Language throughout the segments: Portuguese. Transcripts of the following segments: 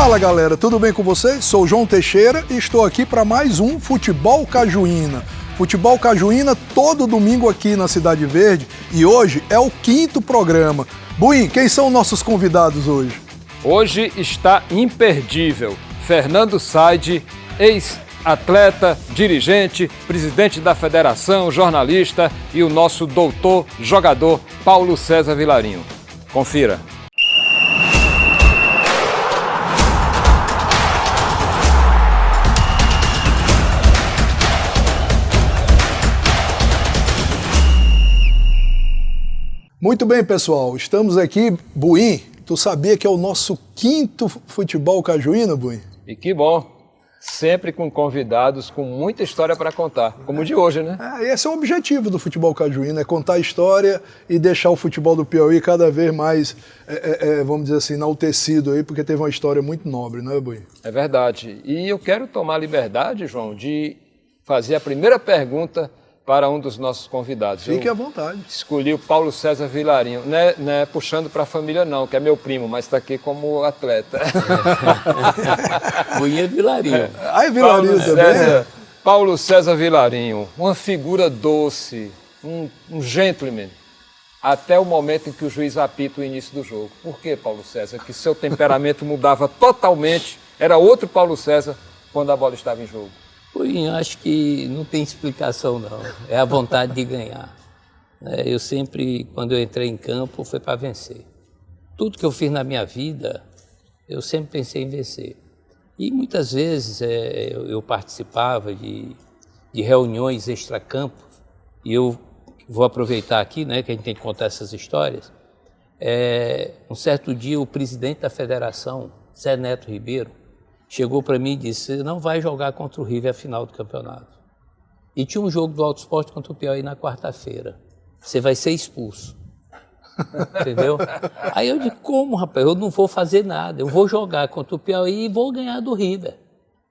Fala galera, tudo bem com vocês? Sou o João Teixeira e estou aqui para mais um Futebol Cajuína. Futebol Cajuína todo domingo aqui na Cidade Verde e hoje é o 5º programa. Buim, quem são nossos convidados hoje? Hoje está imperdível. Fernando Said, ex-atleta, dirigente, presidente da federação, jornalista e o nosso doutor jogador Paulo César Vilarinho. Confira. Muito bem, pessoal, estamos aqui. Buim, tu sabia que é o nosso 5º Futebol Cajuína, Buim? E que bom, sempre com convidados com muita história para contar, como o de hoje, né? Esse é o objetivo do Futebol Cajuína, é contar a história e deixar o futebol do Piauí cada vez mais, vamos dizer assim, enaltecido aí, porque teve uma história muito nobre, não é, Buim? É verdade. E eu quero tomar a liberdade, João, de fazer a primeira pergunta para um dos nossos convidados. Fique à vontade. Escolhi o Paulo César Vilarinho, não é puxando para a família não, que é meu primo, mas está aqui como atleta. Buim é Vilarinho. Ah, é Vilarinho também? Paulo César Vilarinho, uma figura doce, um gentleman, até o momento em que o juiz apita o início do jogo. Por que, Paulo César? Que seu temperamento mudava totalmente, era outro Paulo César quando a bola estava em jogo. Buim, acho que não tem explicação não, é a vontade de ganhar. Eu sempre, quando eu entrei em campo, foi para vencer. Tudo que eu fiz na minha vida, eu sempre pensei em vencer. E muitas vezes eu participava de reuniões extracampo, e eu vou aproveitar aqui, né, que a gente tem que contar essas histórias. Um certo dia o presidente da federação, Zé Neto Ribeiro, chegou para mim e disse: você não vai jogar contra o River a final do campeonato. E tinha um jogo do Alto Esporte contra o Piauí na quarta-feira. Você vai ser expulso. Entendeu? Aí eu disse: como, rapaz? Eu não vou fazer nada. Eu vou jogar contra o Piauí e vou ganhar do River.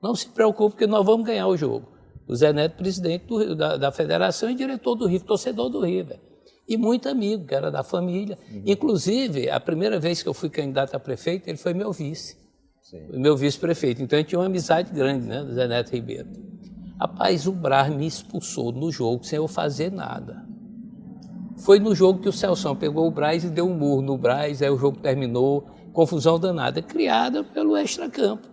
Não se preocupe, porque nós vamos ganhar o jogo. O Zé Neto, presidente da federação e diretor do River, torcedor do River. E muito amigo, que era da família. Inclusive, a primeira vez que eu fui candidato a prefeito, ele foi meu vice. O meu vice-prefeito. Então, eu tinha uma amizade grande, né, do Zé Neto Ribeiro. Rapaz, o Braz me expulsou no jogo sem eu fazer nada. Foi no jogo que o Celção pegou o Braz e deu um murro no Braz, aí o jogo terminou, confusão danada, criada pelo extracampo.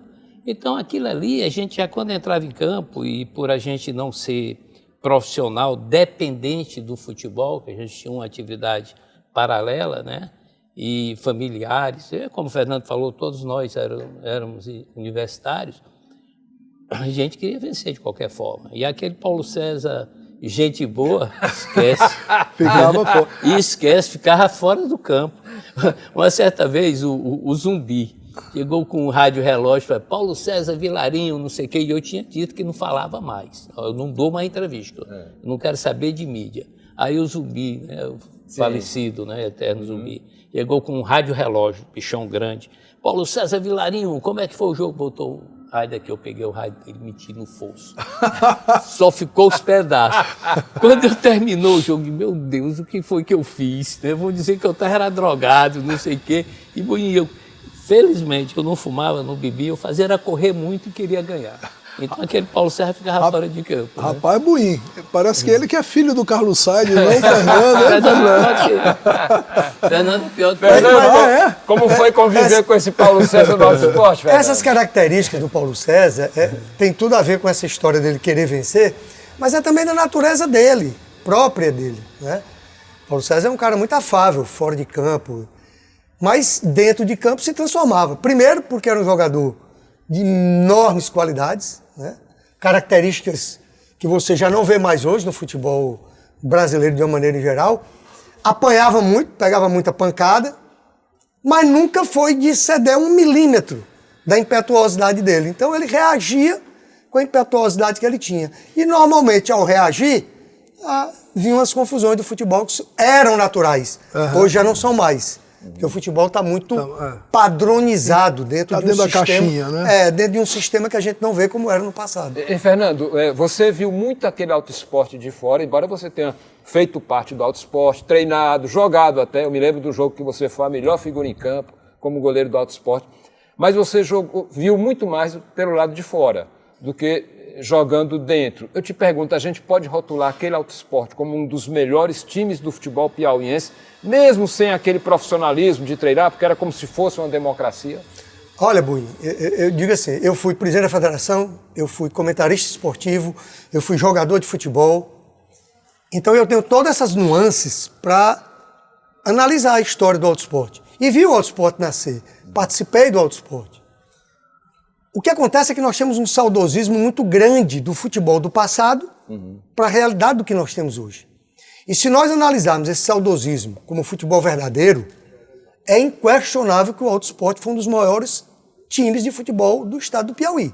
Então, aquilo ali, a gente já quando entrava em campo, e por a gente não ser profissional, dependente do futebol, que a gente tinha uma atividade paralela, né? E familiares, como o Fernando falou, todos nós éramos universitários, a gente queria vencer de qualquer forma. E aquele Paulo César, gente boa, esquece. Ficava fora. E esquece, ficava fora do campo. Uma certa vez, o Zumbi chegou com um rádio relógio e falou: Paulo César Vilarinho, não sei o quê, e eu tinha dito que não falava mais. Eu não dou mais entrevista, eu não quero saber de mídia. Aí o Zumbi, né, o falecido, né, eterno Zumbi, chegou com um rádio relógio, bichão grande. Paulo César Vilarinho, como é que foi o jogo? Botou o rádio aqui, eu peguei o rádio dele e meti no fosso. Só ficou os pedaços. Quando eu terminou o jogo, meu Deus, o que foi que eu fiz? Vão dizer que eu era drogado, não sei o quê. E eu, felizmente, eu não fumava, não bebia, eu fazia era correr muito e queria ganhar. Então aquele Paulo César ficava fora de campo. Né? Rapaz, Buim, parece que ele que é filho do Carlos Said, não o Fernando. Fernando é pior do que Fernando, como foi conviver com esse Paulo César no Alto Esporte, Fernando? Essas características do Paulo César tem tudo a ver com essa história dele querer vencer, mas é também da natureza dele, própria dele. Né? Paulo César é um cara muito afável, fora de campo, mas dentro de campo se transformava. Primeiro porque era um jogador de enormes qualidades, né? Características que você já não vê mais hoje no futebol brasileiro de uma maneira geral. Apanhava muito, pegava muita pancada, mas nunca foi de ceder 1 milímetro da impetuosidade dele. Então ele reagia com a impetuosidade que ele tinha. E normalmente ao reagir, vinham as confusões do futebol que eram naturais. Hoje já não são mais. Porque o futebol está muito padronizado dentro de um sistema, caixinha, né? Dentro de um sistema que a gente não vê como era no passado. E Fernando, você viu muito aquele Alto Esporte de fora, embora você tenha feito parte do Alto Esporte, treinado, jogado até. Eu me lembro do jogo que você foi a melhor figura em campo, como goleiro do Alto Esporte. Mas você viu muito mais pelo lado de fora do que jogando dentro. Eu te pergunto, a gente pode rotular aquele Alto Esporte como um dos melhores times do futebol piauiense, mesmo sem aquele profissionalismo de treinar, porque era como se fosse uma democracia? Olha, Bui, eu digo assim, eu fui presidente da federação, eu fui comentarista esportivo, eu fui jogador de futebol. Então eu tenho todas essas nuances para analisar a história do Alto Esporte. E vi o Alto Esporte nascer, participei do Alto Esporte. O que acontece é que nós temos um saudosismo muito grande do futebol do passado para a realidade do que nós temos hoje. E se nós analisarmos esse saudosismo como futebol verdadeiro, é inquestionável que o Alto Esporte foi um dos maiores times de futebol do estado do Piauí.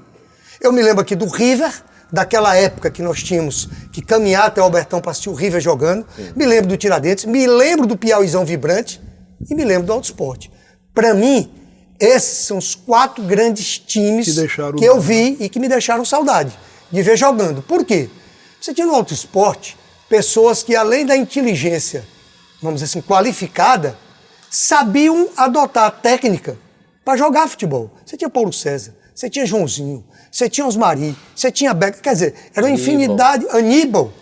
Eu me lembro aqui do River, daquela época que nós tínhamos que caminhar até o Albertão para assistir o River jogando. Me lembro do Tiradentes, me lembro do Piauizão Vibrante e me lembro do Alto Esporte. Para mim, esses são os 4 grandes times que eu vi e que me deixaram saudade de ver jogando. Por quê? Você tinha no Alto Esporte pessoas que, além da inteligência, vamos dizer assim, qualificada, sabiam adotar a técnica para jogar futebol. Você tinha Paulo César, você tinha Joãozinho, você tinha Osmari, você tinha Beca, quer dizer, era uma infinidade, Aníbal,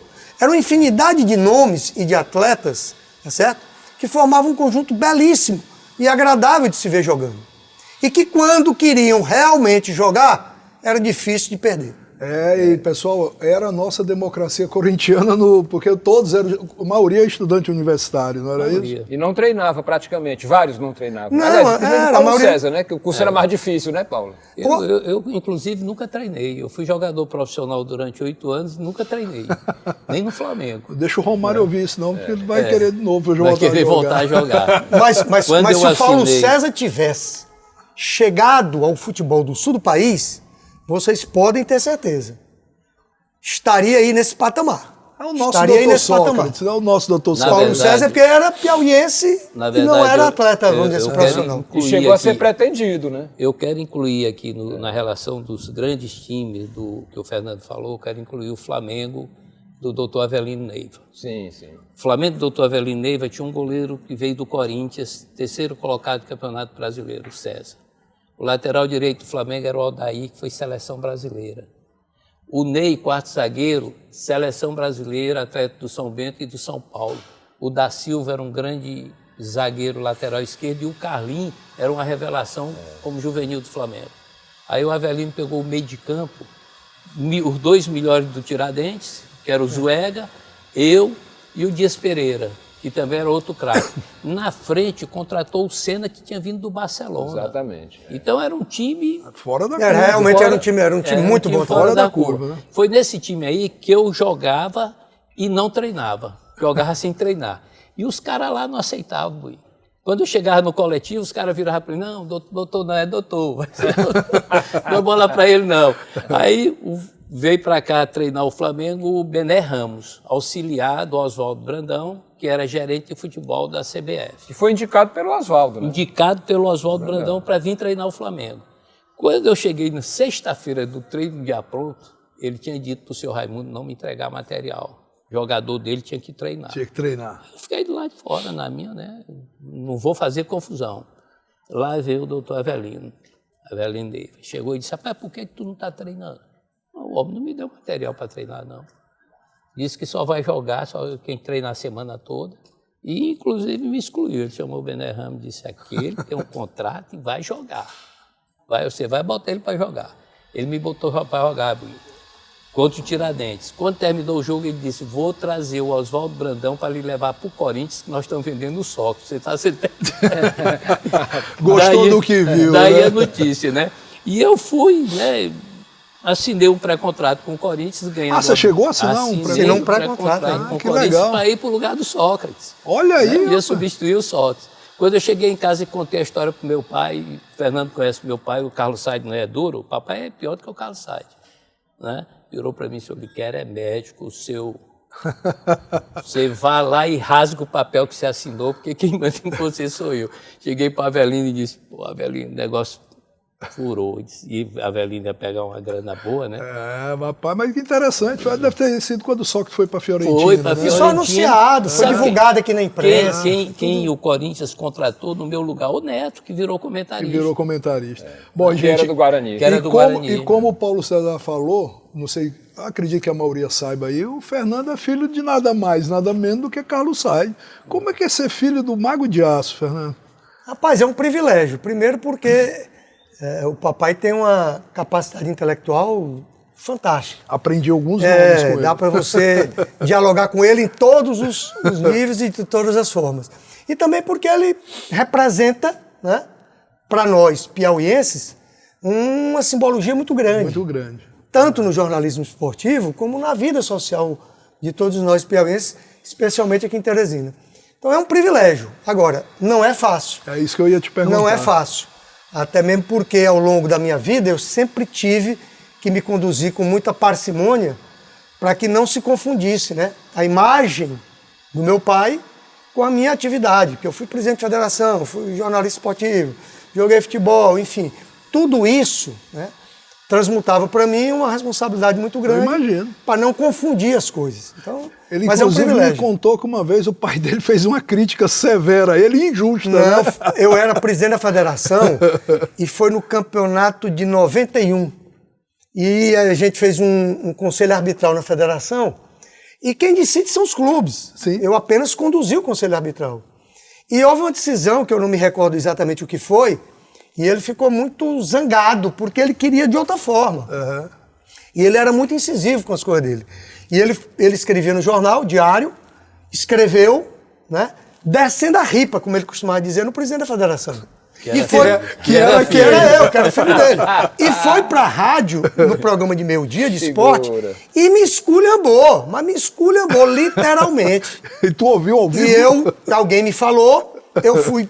era uma infinidade de nomes e de atletas, tá certo? Que formavam um conjunto belíssimo e agradável de se ver jogando. E que quando queriam realmente jogar, era difícil de perder. E pessoal, era a nossa democracia corintiana, porque todos eram, a maioria é estudante universitário, não era isso? E não treinava praticamente, vários não treinavam. Não, aliás, era Paulo a maioria... César, né? Que o curso era mais difícil, né, Paulo? Eu, inclusive, nunca treinei. Eu fui jogador profissional durante 8 anos e nunca treinei. Nem no Flamengo. Deixa o Romário ouvir isso não, porque ele vai querer de novo voltar a jogar. Mas se o Paulo César tivesse chegado ao futebol do sul do país, vocês podem ter certeza, estaria aí nesse patamar. É o nosso doutor Sócrates, é o nosso doutor Sócrates. Paulo César, porque era piauiense e não era atleta, vamos dizer assim, profissional. E chegou a ser pretendido, né? Eu quero incluir aqui na relação dos grandes times que o Fernando falou, eu quero incluir o Flamengo do doutor Avelino Neiva. Sim, sim. O Flamengo do doutor Avelino Neiva tinha um goleiro que veio do Corinthians, 3º colocado do Campeonato Brasileiro, o César. O lateral direito do Flamengo era o Aldair, que foi seleção brasileira. O Ney, 4º zagueiro, seleção brasileira, atleta do São Bento e do São Paulo. O da Silva era um grande zagueiro lateral esquerdo e o Carlinhos era uma revelação como juvenil do Flamengo. Aí o Avelino pegou o meio de campo, os 2 melhores do Tiradentes, que era o Zuega, eu e o Dias Pereira, que também era outro craque. Na frente, contratou o Senna, que tinha vindo do Barcelona. Exatamente. Então era um time... Fora da curva. Realmente era um time muito bom. Fora da curva. Né? Foi nesse time aí que eu jogava e não treinava. Jogava sem treinar. E os caras lá não aceitavam, Bui. Quando eu chegava no coletivo, os caras viravam para mim, não, doutor não é doutor. Não deu bola para ele, não. Aí veio para cá treinar o Flamengo o Bené Ramos, auxiliar do Oswaldo Brandão, que era gerente de futebol da CBF. E foi indicado pelo Oswaldo, né? Indicado pelo Oswaldo Brandão para vir treinar o Flamengo. Quando eu cheguei na sexta-feira do treino de pronto, ele tinha dito para o senhor Raimundo não me entregar material. O jogador dele tinha que treinar. Tinha que treinar. Eu fiquei do lado de fora, na minha, né? Não vou fazer confusão. Lá veio o doutor Avelino Neiva. Chegou e disse, rapaz, por que tu não está treinando? O homem não me deu material para treinar, não. Disse que só vai jogar, só quem treina a semana toda. E, inclusive, me excluiu. Ele chamou o Bené Ramos e disse, aquele tem um contrato e vai jogar. Você vai botar ele para jogar. Ele me botou para jogar, contra o Tiradentes. Quando terminou o jogo, ele disse, vou trazer o Oswaldo Brandão para lhe levar para o Corinthians, que nós estamos vendendo o soco. Você está sentando. Gostou do que viu, daí né? a notícia, né? E eu fui, né? Assinei um pré-contrato com o Corinthians, ganhando... você chegou a assinar um pré-contrato? Assinei um pré-contrato com o Corinthians para ir para o lugar do Sócrates. Olha aí! Eu ia substituir o Sócrates. Quando eu cheguei em casa e contei a história para o meu pai, o Fernando conhece meu pai, o Carlos Said não é duro, o papai é pior do que o Carlos Said, né? Virou para mim, senhor Biquera é médico, você vá lá e rasga o papel que você assinou, porque quem manda em você sou eu. Cheguei para o Avelino e disse, pô, Avelino, negócio Furou. E a Avelino ia pegar uma grana boa, né? Rapaz, mas que interessante. Deve ter sido quando o Sócrates foi para Fiorentina. Foi para né? Fiorentina. Isso anunciado, foi divulgado aqui na imprensa. Quem o Corinthians contratou no meu lugar? O Neto, que virou comentarista. Que virou comentarista. Bom, Que gente, era do Guarani. Que era do Guarani. E como o Paulo César falou, não sei, acredito que a maioria saiba aí, o Fernando é filho de nada mais, nada menos do que Carlos Sainz. Como é que é ser filho do Mago de Aço, Fernando? Rapaz, é um privilégio. Primeiro porque o papai tem uma capacidade intelectual fantástica. Aprendi alguns nomes com ele. Dá para você dialogar com ele em todos os níveis e de todas as formas. E também porque ele representa, né, para nós piauienses, uma simbologia muito grande. Muito grande. Tanto no jornalismo esportivo, como na vida social de todos nós piauienses, especialmente aqui em Teresina. Então é um privilégio. Agora, não é fácil. É isso que eu ia te perguntar. Não é fácil. Até mesmo porque ao longo da minha vida eu sempre tive que me conduzir com muita parcimônia para que não se confundisse, né, a imagem do meu pai com a minha atividade. Porque eu fui presidente de federação, fui jornalista esportivo, joguei futebol, enfim. Tudo isso, né, transmutava para mim uma responsabilidade muito grande para não confundir as coisas. Então, ele, mas é um inclusive, privilégio. me contou que uma vez o pai dele fez uma crítica severa a ele, injusta. Não, né? eu era presidente da federação e foi no campeonato de 91. E a gente fez um conselho arbitral na federação e quem decide são os clubes. Sim. Eu apenas conduzi o conselho arbitral. E houve uma decisão, que eu não me recordo exatamente o que foi, e ele ficou muito zangado, porque ele queria de outra forma. Uhum. E ele era muito incisivo com as coisas dele. E ele escrevia no jornal, diário, escreveu, né, descendo a ripa, como ele costumava dizer, no presidente da federação. Que era eu, que era filho dele. E foi pra rádio, no programa de meio-dia, de esporte, e me esculhambou, mas me esculhambou, literalmente. E tu ouviu ao vivo? E alguém me falou, eu fui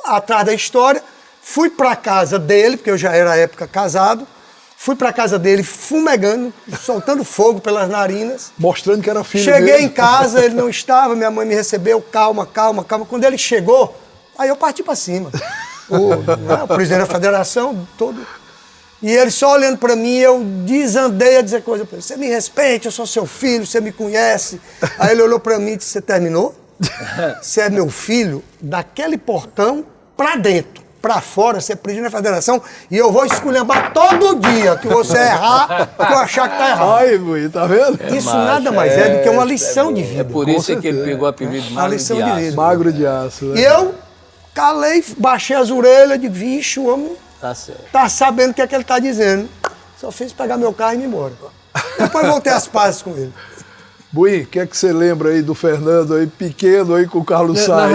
atrás da história, fui pra casa dele, porque eu já era à época casado, fui pra casa dele fumegando, soltando fogo pelas narinas. Mostrando que era filho Cheguei dele. em casa, ele não estava, minha mãe me recebeu, calma. Quando ele chegou, aí eu parti pra cima. O presidente da federação, todo. E ele só olhando pra mim, eu desandei a dizer coisa pra ele. Você me respeite, eu sou seu filho, você me conhece. Aí ele olhou pra mim e disse, você terminou? Você é meu filho daquele portão pra dentro. Pra fora, você é presidente da federação e eu vou esculhambar todo dia que você errar, que eu achar que tá errado. Ai, Gui, tá vendo? Isso nada mais é do que uma lição de vida. É por isso que ele pegou o apelido Magro lição de de Aço. vida. Magro de aço. Né? E eu calei, baixei as orelhas, de vixe, o homem Tá certo. tá sabendo o que é que ele tá dizendo. Só fiz pegar meu carro e ir embora. Depois voltei às pazes com ele. Bui, o que é que você lembra aí do Fernando aí, pequeno aí com o Carlos Sainz?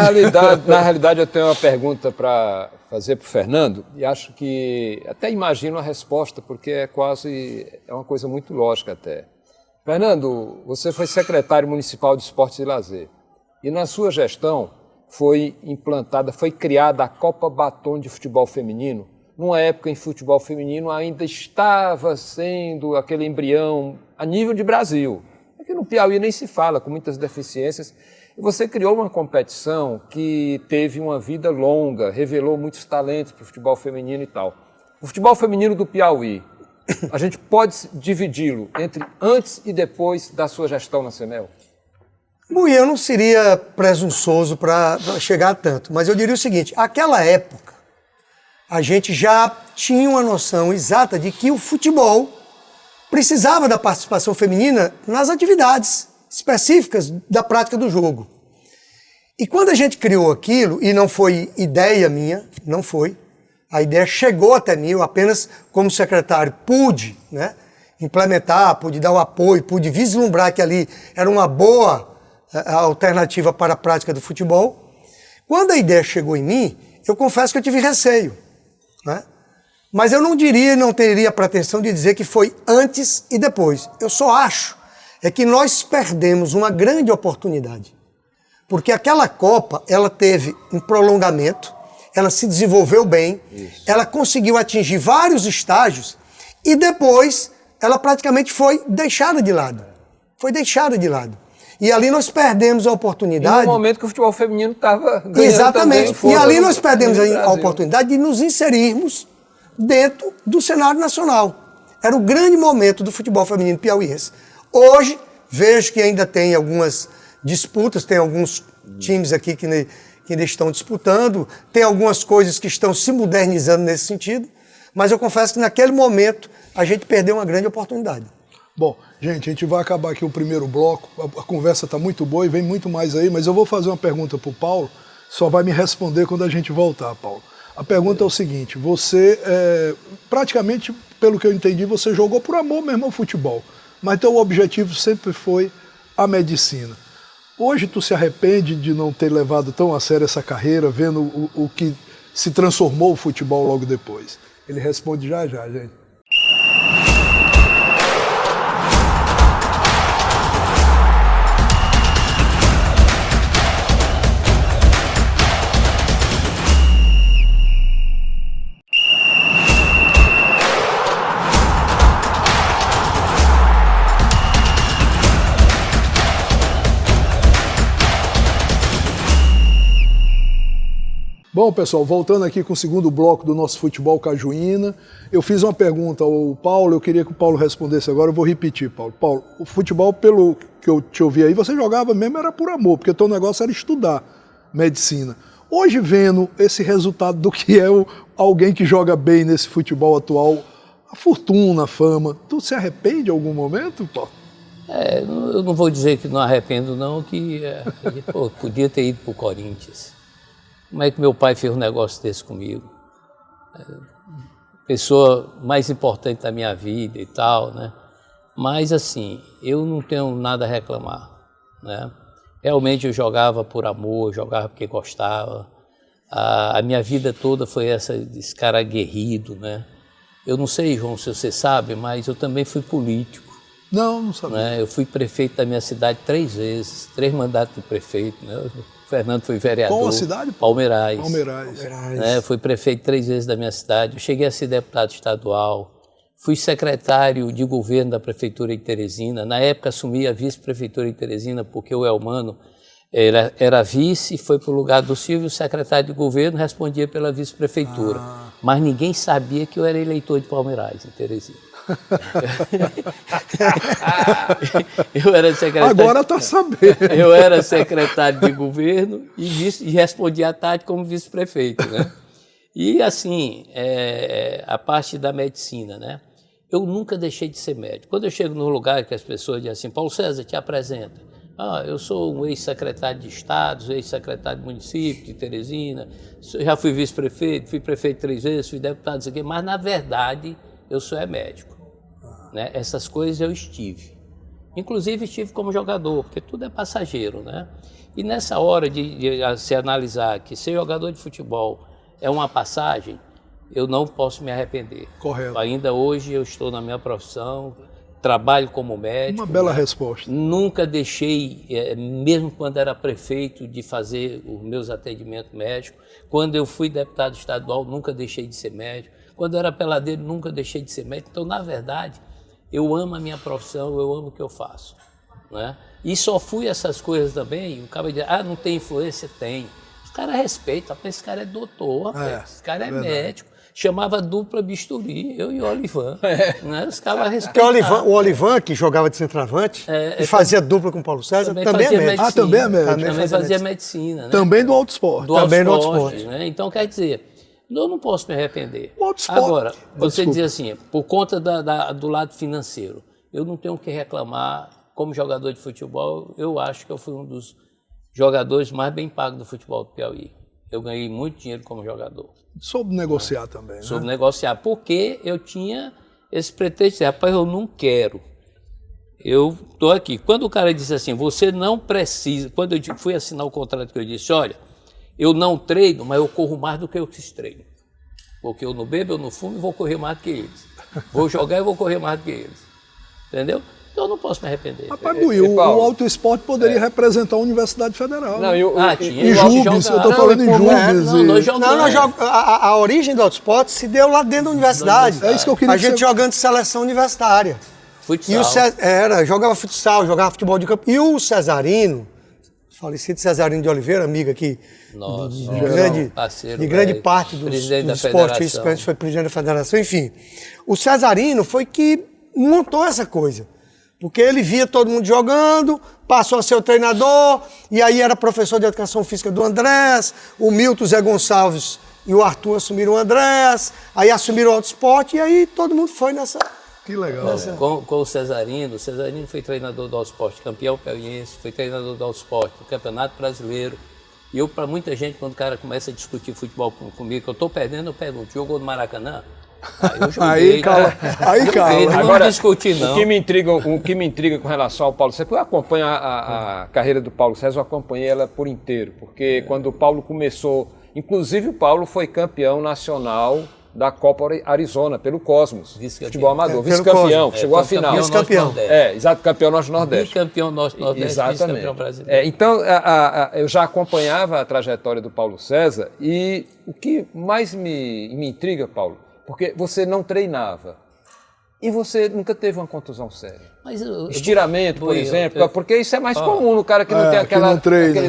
Na realidade, eu tenho uma pergunta para fazer para o Fernando e acho que até imagino a resposta, porque é uma coisa muito lógica até. Fernando, você foi secretário municipal de Esportes e Lazer e na sua gestão foi criada a Copa Batom de Futebol Feminino, numa época em que o futebol feminino ainda estava sendo aquele embrião a nível de Brasil. Aqui no Piauí nem se fala, com muitas deficiências. E você criou uma competição que teve uma vida longa, revelou muitos talentos para o futebol feminino e tal. O futebol feminino do Piauí, a gente pode dividi-lo entre antes e depois da sua gestão na CEMEL? Bom, eu não seria presunçoso para chegar a tanto, mas eu diria o seguinte, aquela época, a gente já tinha uma noção exata de que o futebol precisava da participação feminina nas atividades específicas da prática do jogo. E quando a gente criou aquilo, e não foi ideia minha, não foi, a ideia chegou até mim, eu apenas como secretário pude, né, implementar, pude dar o apoio, pude vislumbrar que ali era uma boa alternativa para a prática do futebol. Quando a ideia chegou em mim, eu confesso que eu tive receio, né? Mas eu não teria a pretensão de dizer que foi antes e depois. Eu só acho que nós perdemos uma grande oportunidade. Porque aquela Copa, ela teve um prolongamento, ela se desenvolveu bem, ela conseguiu atingir vários estágios e depois ela praticamente foi deixada de lado. E ali nós perdemos a oportunidade... E no momento que o futebol feminino estava ganhando. Exatamente. Também, e ali nós perdemos a oportunidade de nos inserirmos dentro do cenário nacional. Era o grande momento do futebol feminino piauiense. Hoje, vejo que ainda tem algumas disputas, tem alguns times aqui que ainda estão disputando, tem algumas coisas que estão se modernizando nesse sentido, mas eu confesso que naquele momento a gente perdeu uma grande oportunidade. Bom, gente, a gente vai acabar aqui o primeiro bloco, a conversa está muito boa e vem muito mais aí, mas eu vou fazer uma pergunta para o Paulo, só vai me responder quando a gente voltar, Paulo. A pergunta é o seguinte, você, praticamente, pelo que eu entendi, você jogou por amor mesmo ao futebol, mas teu objetivo sempre foi a medicina. Hoje tu se arrepende de não ter levado tão a sério essa carreira, vendo o que se transformou o futebol logo depois? Ele responde já, gente. Bom, pessoal, voltando aqui com o segundo bloco do nosso Futebol Cajuína, eu fiz uma pergunta ao Paulo, eu queria que o Paulo respondesse agora, eu vou repetir, Paulo. Paulo, o futebol, pelo que eu te ouvi aí, você jogava mesmo, era por amor, porque o teu negócio era estudar medicina. Hoje, vendo esse resultado do que é alguém que joga bem nesse futebol atual, a fortuna, a fama, tu se arrepende em algum momento, Paulo? Eu não vou dizer que não arrependo, não, que podia ter ido para o Corinthians. Como é que meu pai fez um negócio desse comigo? Pessoa mais importante da minha vida e tal, né? Mas, assim, eu não tenho nada a reclamar, né? Realmente eu jogava por amor, jogava porque gostava. A minha vida toda foi esse cara aguerrido, né? Eu não sei, João, se você sabe, mas eu também fui político. Não sabia. Né? Eu fui prefeito da minha cidade 3 vezes, 3 mandatos de prefeito, né? O Fernando foi vereador. Qual a cidade? Palmeirais. Palmeirais. Né? Fui prefeito 3 vezes da minha cidade. Eu cheguei a ser deputado estadual. Fui secretário de governo da Prefeitura de Teresina. Na época assumi a vice-prefeitura de Teresina porque o Elmano era vice, foi para o lugar do Silvio, o secretário de governo respondia pela vice-prefeitura. Mas ninguém sabia que eu era eleitor de Palmeirais, em Teresina. Eu era secretário. Agora está sabendo. Eu era secretário de governo e respondia à tarde como vice-prefeito, né? E assim, a parte da medicina, né? Eu nunca deixei de ser médico. Quando eu chego num lugar que as pessoas dizem assim, Paulo César, te apresenta. Eu sou um ex-secretário de Estado, ex-secretário de município de Teresina, já fui vice-prefeito, fui prefeito 3 vezes, fui deputado, isso aqui, mas na verdade eu sou médico. Né? Essas coisas eu estive. Inclusive estive como jogador, porque tudo é passageiro, né? E nessa hora de se analisar que ser jogador de futebol é uma passagem, eu não posso me arrepender. Correto. Ainda hoje eu estou na minha profissão, trabalho como médico. Uma bela resposta. Nunca deixei, mesmo quando era prefeito, de fazer os meus atendimentos médicos. Quando eu fui deputado estadual, nunca deixei de ser médico. Quando eu era peladeiro, nunca deixei de ser médico. Então, na verdade, eu amo a minha profissão, eu amo o que eu faço. Né? E só fui essas coisas também. O cara diz, não tem influência? Tem. Os caras respeitam, esse cara é doutor, esse cara é médico. Chamava dupla bisturi, eu e o Olivan. Né? Os caras respeitavam. O Olivan, que jogava de centroavante, e fazia dupla com o Paulo César, também é médico. Também é médico. Também fazia medicina. Né? Também do Auto Esporte. Também do Auto Esporte. Né? Então, quer dizer, eu não posso me arrepender. O Auto Esporte. Agora, você diz assim, por conta do lado financeiro, eu não tenho o que reclamar. Como jogador de futebol, eu acho que eu fui um dos jogadores mais bem pagos do futebol do Piauí. Eu ganhei muito dinheiro como jogador. Soube negociar também, né? Soube negociar, porque eu tinha esse pretexto de, rapaz, eu não quero. Eu estou aqui. Quando o cara disse assim, você não precisa... Quando eu fui assinar o contrato, que eu disse, olha, eu não treino, mas eu corro mais do que eu treino. Porque eu não bebo, eu não fumo e vou correr mais do que eles. Vou jogar e vou correr mais do que eles. Entendeu? Então eu não posso me arrepender. Rapaz, o Auto Esporte poderia representar a Universidade Federal. Não, tinha. Em Jubes, eu estou falando em Jubes. A origem do Auto Esporte se deu lá dentro da universidade. É isso que eu queria dizer. A gente jogando seleção universitária. Futsal. Jogava futsal, jogava futebol de campo. E o Cesarino, falecido Cesarino de Oliveira, amigo aqui, parceiro, de grande parte do esporte, foi presidente da federação, enfim. O Cesarino foi que montou essa coisa, porque ele via todo mundo jogando, passou a ser o treinador, e aí era professor de educação física do Andrés, o Milton, Zé Gonçalves e o Arthur assumiram o Andrés, aí assumiram o Auto Esporte, e aí todo mundo foi nessa... Que legal. Com o Cesarino foi treinador do Auto Esporte, campeão piauiense, foi treinador do Auto Esporte, do Campeonato Brasileiro. E eu, para muita gente, quando o cara começa a discutir futebol comigo, que eu estou perdendo, eu pergunto, jogou no Maracanã? Eu joguei. Aí cala. Agora, não discutir, não. O que me intriga com relação ao Paulo César, eu acompanho a carreira do Paulo César, eu acompanhei ela por inteiro, porque quando o Paulo começou, inclusive o Paulo foi campeão nacional da Copa Arizona, pelo Cosmos, futebol amador, vice-campeão, chegou à final. Vice-campeão. Exato, campeão norte-nordeste. Vice-campeão norte-nordeste, Exatamente. vice-campeão brasileiro. Então, eu já acompanhava a trajetória do Paulo César e o que mais me intriga, Paulo, porque você não treinava e você nunca teve uma contusão séria. Estiramento, por exemplo, porque isso é mais comum no cara que não tem aquele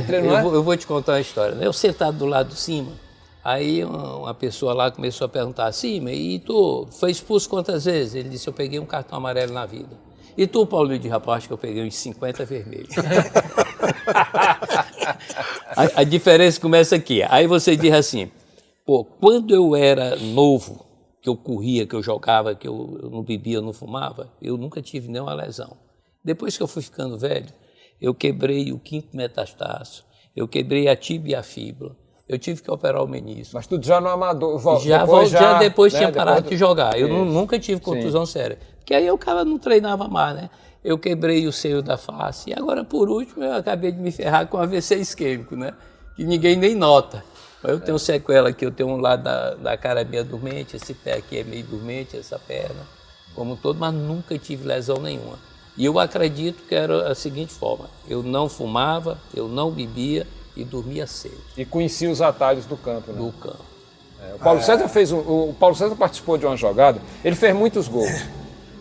treino, não é? Eu vou te contar uma história. Eu sentado do lado de cima, aí uma pessoa lá começou a perguntar assim, e tu foi expulso quantas vezes? Ele disse, eu peguei um cartão amarelo na vida. E tu, Paulinho de Rapaz, que eu peguei uns 50 vermelhos. a diferença começa aqui. Aí você diz assim, quando eu era novo, que eu corria, que eu jogava, que eu não bebia, eu não fumava, eu nunca tive nenhuma lesão. Depois que eu fui ficando velho, eu quebrei o 5º metastarso, eu quebrei a tíbia e a fíbula, eu tive que operar o menisco. Mas tudo já no amador. Depois tinha parado de jogar. Eu nunca tive contusão séria. Porque aí o cara não treinava mais, né? Eu quebrei o seio da face. E agora, por último, eu acabei de me ferrar com AVC isquêmico, né? Que ninguém nem nota. Eu tenho sequela aqui, eu tenho um lado da cara meio dormente, esse pé aqui é meio dormente, essa perna, como um todo, mas nunca tive lesão nenhuma. E eu acredito que era a seguinte forma, eu não fumava, eu não bebia e dormia cedo. E conhecia os atalhos do campo, né? Do campo. O Paulo César o Paulo César participou de uma jogada, ele fez muitos gols,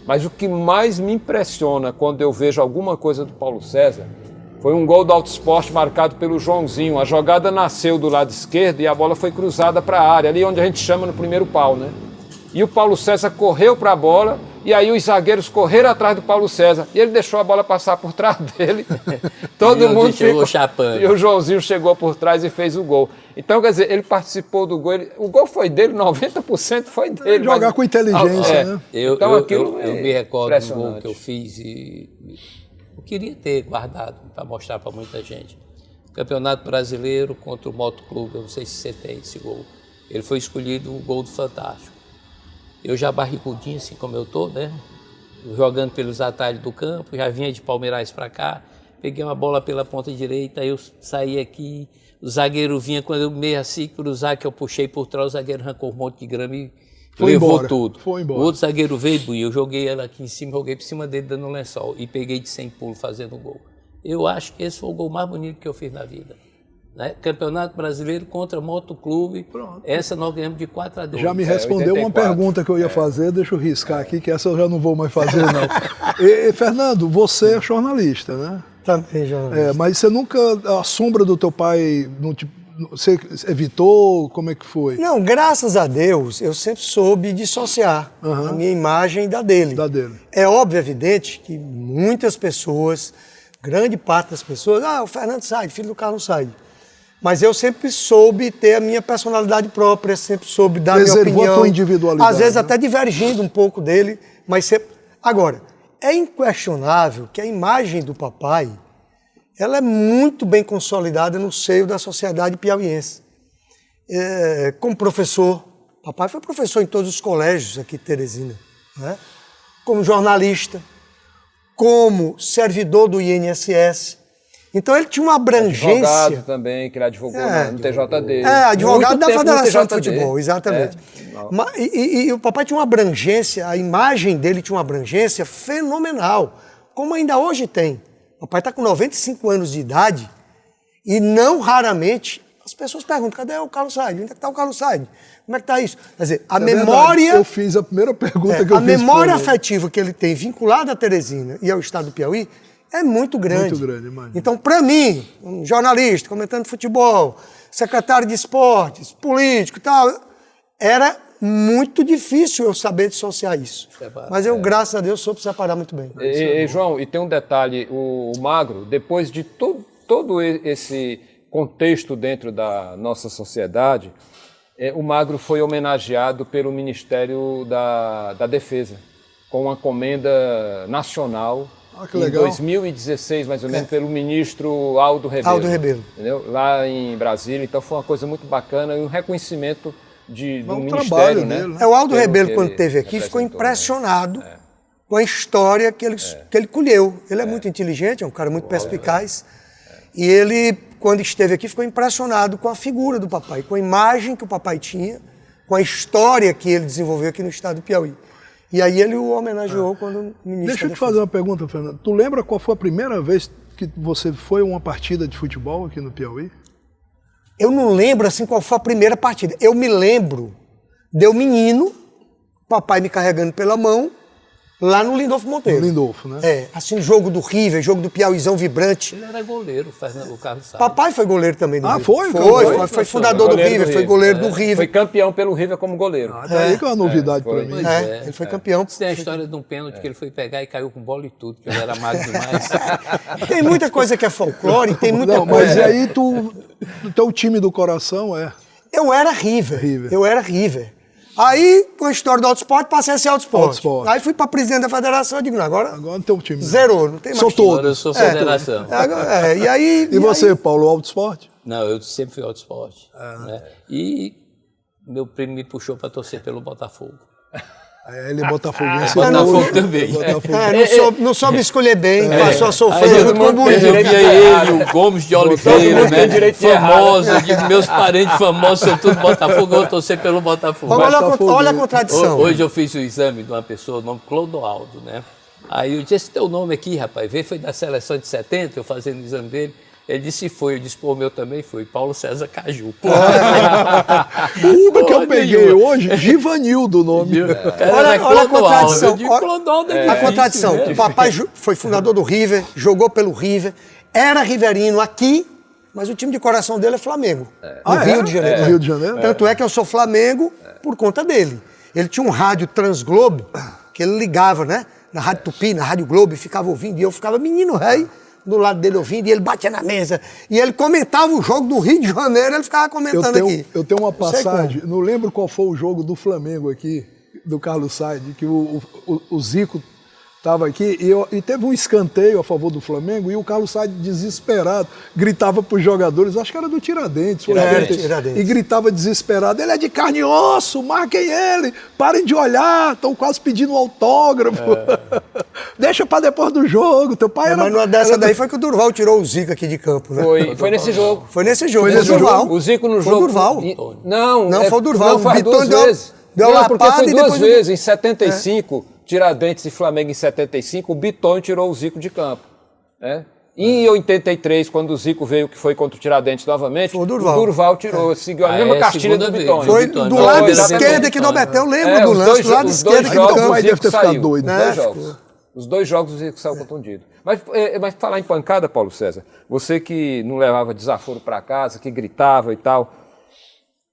mas o que mais me impressiona quando eu vejo alguma coisa do Paulo César foi um gol do Auto Esporte marcado pelo Joãozinho. A jogada nasceu do lado esquerdo e a bola foi cruzada para a área, ali onde a gente chama no primeiro pau, né? E o Paulo César correu para a bola e aí os zagueiros correram atrás do Paulo César e ele deixou a bola passar por trás dele. Todo mundo ficou chapando. E o Joãozinho chegou por trás e fez o gol. Então, quer dizer, ele participou do gol. O gol foi dele, 90% foi dele. Jogar com inteligência, né? Eu me recordo do gol que eu fiz e eu queria ter guardado para mostrar para muita gente. Campeonato Brasileiro contra o Moto Clube, eu não sei se você tem esse gol. Ele foi escolhido o gol do Fantástico. Eu já barrigudinho, assim como eu tô, né? Jogando pelos atalhos do campo, já vinha de Palmeiras para cá, peguei uma bola pela ponta direita, eu saí aqui, o zagueiro vinha, quando eu meio assim cruzar, que eu puxei por trás, o zagueiro arrancou um monte de grama e levou tudo. Foi embora. O outro zagueiro veio, eu joguei ela aqui em cima, joguei por cima dele dando um lençol e peguei de 100 pulos fazendo gol. Eu acho que esse foi o gol mais bonito que eu fiz na vida. Né? Campeonato Brasileiro contra Moto Clube. Pronto. Essa nós ganhamos de 4-2. Já me respondeu uma pergunta que eu ia fazer, deixa eu riscar aqui, que essa eu já não vou mais fazer, não. Fernando, você é jornalista, né? Também jornalista. Mas você nunca, a sombra do teu pai, você evitou? Como é que foi? Não, graças a Deus, eu sempre soube dissociar a minha imagem da dele. É óbvio, evidente, que muitas pessoas, grande parte das pessoas, o Fernando Said, filho do Carlos Said. Mas eu sempre soube ter a minha personalidade própria, sempre soube dar a minha opinião. A tua individualidade. Às vezes até divergindo um pouco dele, mas sempre... Agora, é inquestionável que a imagem do papai, ela é muito bem consolidada no seio da sociedade piauiense. Como professor, papai foi professor em todos os colégios aqui de Teresina, né? Como jornalista, como servidor do INSS. Então ele tinha uma abrangência... Advogado também, que ele advogou no TJD. Advogado da Federação de Futebol, exatamente. E o papai tinha uma abrangência, a imagem dele tinha uma abrangência fenomenal, como ainda hoje tem. O papai está com 95 anos de idade e não raramente as pessoas perguntam, cadê o Carlos Said? Onde é que está o Carlos Said? Como é que está isso? Quer dizer, a memória... Eu fiz a primeira pergunta que eu fiz. A memória afetiva que ele tem vinculada a Teresina e ao estado do Piauí é muito grande. Muito grande, imagina. Então, para mim, um jornalista, comentando futebol, secretário de esportes, político e tal, era muito difícil eu saber dissociar isso. Mas eu, graças a Deus, soube separar muito bem. João, e tem um detalhe, o Magro, depois de todo esse contexto dentro da nossa sociedade, o Magro foi homenageado pelo Ministério da Defesa, com uma comenda nacional, que legal. Em 2016, mais ou menos, pelo ministro Aldo Rebelo. Aldo Rebelo. Entendeu? Lá em Brasília, então foi uma coisa muito bacana e um reconhecimento do Ministério, né? Dele, né? O Aldo Rebelo, quando esteve aqui, ficou impressionado com a história que ele colheu. Ele é muito inteligente, é um cara muito perspicaz. E ele, quando esteve aqui, ficou impressionado com a figura do papai, com a imagem que o papai tinha, com a história que ele desenvolveu aqui no estado do Piauí. E aí ele o homenageou quando o ministro... Deixa eu te fazer uma pergunta, Fernando. Tu lembra qual foi a primeira vez que você foi a uma partida de futebol aqui no Piauí? Eu não lembro assim qual foi a primeira partida. Eu me lembro de eu menino, papai me carregando pela mão, lá no Lindolfo Monteiro. No Lindolfo, né? Assim, jogo do River, jogo do Piauizão vibrante. Ele era goleiro, o Carlos Salles. Papai foi goleiro também do River. Foi fundador do River, foi goleiro do River. Foi campeão pelo River como goleiro. Daí que é uma novidade para mim. Ele foi campeão. Tem a história de um pênalti que ele foi pegar e caiu com bola e tudo, que ele era magro demais. Tem muita coisa que é folclore, tem muita coisa... Mas aí teu time do coração é... Eu era River. Aí, com a história do Autosport, passei a ser Autosport. Aí fui para presidente da federação, eu digo, não, agora não tem um time. Zerou, não tem mais Sou time. todo. Agora eu sou federação. E você, Paulo, Autosport? Não, eu sempre fui Autosport. Né? E meu primo me puxou para torcer pelo Botafogo. Ele é botafoguense. Botafogo também. Não soube escolher bem, passou a sofrer junto com o Bonito. Eu via ele, o Gomes de Oliveira, né? Famoso, eu digo, meus parentes famosos são tudo Botafogo, eu vou torcer pelo Botafogo. Olha a contradição. Hoje eu fiz o exame de uma pessoa, o nome Clodoaldo, né? Aí eu disse, esse teu nome aqui, rapaz, foi da seleção de 70, eu fazendo o exame dele. Ele disse foi, eu disse, pô, o meu também foi, Paulo César Caju. Uma que eu peguei hoje, Givanildo o nome. Olha a contradição. A contradição. O papai foi fundador do River, jogou pelo River, era riverino aqui, mas o time de coração dele é Flamengo. No Rio de Janeiro. No Rio de Janeiro? Tanto é que eu sou Flamengo por conta dele. Ele tinha um rádio Transglobe, que ele ligava, né? Na Rádio Tupi, na Rádio Globo, e ficava ouvindo, e eu ficava menino rei, do lado dele ouvindo, e ele batia na mesa. E ele comentava o jogo do Rio de Janeiro, ele ficava comentando aqui. Eu tenho uma passagem, não lembro qual foi o jogo do Flamengo aqui, do Carlos Sainz, que o Zico estava aqui, e teve um escanteio a favor do Flamengo, e o Carlos Sainz, desesperado, gritava para os jogadores, acho que era do Tiradentes, Tiradentes. E gritava desesperado, ele é de carne e osso, marquem ele, parem de olhar, estão quase pedindo um autógrafo, deixa para depois do jogo, teu pai era... Mas numa dessa daí foi que o Durval tirou o Zico aqui de campo, né? Foi nesse jogo. Foi nesse jogo. Durval. O Zico no jogo... Foi o Durval. Não, foi o Durval. Não, foi duas vezes. Deu não, porque foi duas vezes, em 75... Tiradentes e Flamengo em 75, o Bitonho tirou o Zico de campo. Né? E em 83, quando o Zico veio, que foi contra o Tiradentes novamente, o Durval tirou, seguiu a mesma cartilha do Bitonho. Foi do lado esquerdo aqui do Betel, eu lembro do lance, do lado esquerdo aqui do campo. Deve ter ficado doido. Os dois jogos o Zico saiu contundido. Mas falar em pancada, Paulo César, você que não levava desaforo para casa, que gritava e tal,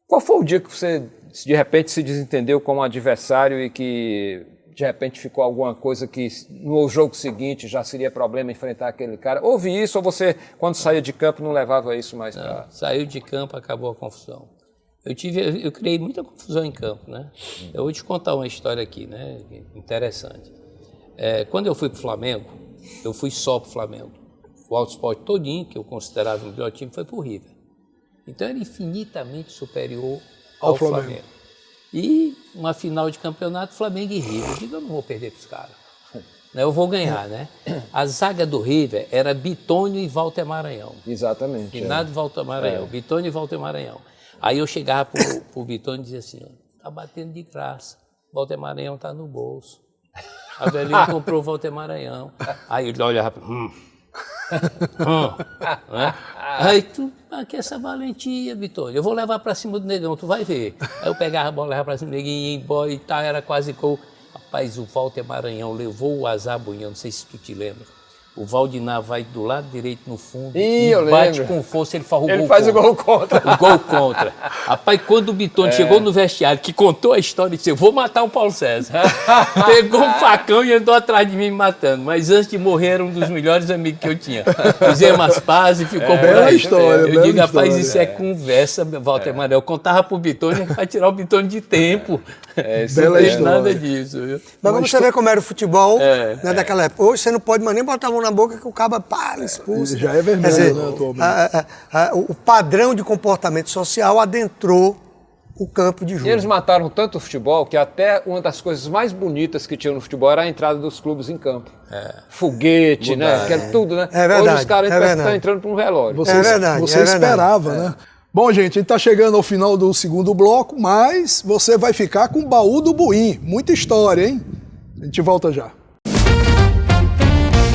qual foi o dia que você, de repente, se desentendeu com um adversário e que... de repente ficou alguma coisa que no jogo seguinte já seria problema enfrentar aquele cara? Houve isso ou você, quando saía de campo, não levava isso mais para... Saiu de campo, acabou a confusão. Eu criei muita confusão em campo, né? Eu vou te contar uma história aqui, né? Interessante. Quando eu fui para o Flamengo, eu fui só para o Flamengo. O Autosport todinho, que eu considerava o melhor time, foi para o River. Então era infinitamente superior ao Flamengo. E uma final de campeonato, Flamengo e River. Eu digo, eu não vou perder para os caras. Eu vou ganhar, né? A zaga do River era Bitonho e Walter Maranhão. Exatamente. Finado Walter Maranhão. Bitonho e Walter Maranhão. Aí eu chegava pro Bitonho e dizia assim, tá batendo de graça. Walter Maranhão tá no bolso. A velhinha comprou o Walter Maranhão. Aí ele olhava para né? Aí tu, que essa valentia, Vitória, eu vou levar pra cima do negão, tu vai ver. Aí eu pegava a bola, levava pra cima do neguinho, ia embora e tal, era quase gol. Rapaz, o Walter Maranhão levou o azar bunhão, não sei se tu te lembra. O Valdinar vai do lado direito no fundo Ih, eu bate lembro. com força, ele faz o Ele gol faz contra. o gol contra. O gol contra. Rapaz, quando o Bitone chegou no vestiário, que contou a história, disse, eu vou matar o Paulo César. Pegou um facão e andou atrás de mim me matando. Mas antes de morrer, era um dos melhores amigos que eu tinha. Fizemos as pazes e ficou por bela aí. história, Eu bela digo, rapaz, história. isso é conversa, Walter Manuel. Eu contava pro Bitone para tirar o Bitone de tempo. Isso Não bela tem história. nada disso, viu? Mas vamos você ver como era o futebol né, É. daquela época. Hoje você não pode mais nem botar a mão na boca que o cabo expulsa. Já é vermelho, Quer dizer, né, atualmente? o padrão de comportamento social adentrou o campo de E jogo. eles mataram tanto o futebol que até uma das coisas mais bonitas que tinha no futebol era a entrada dos clubes em campo. Foguete, né? Que era tudo, né? É verdade, Hoje os caras é parecem que verdade. estão entrando para um velório. Você, É verdade, você é verdade. esperava, né? Bom, gente, a gente está chegando ao final do segundo bloco, mas você vai ficar com o baú do Buim. Muita história, hein? A gente volta já.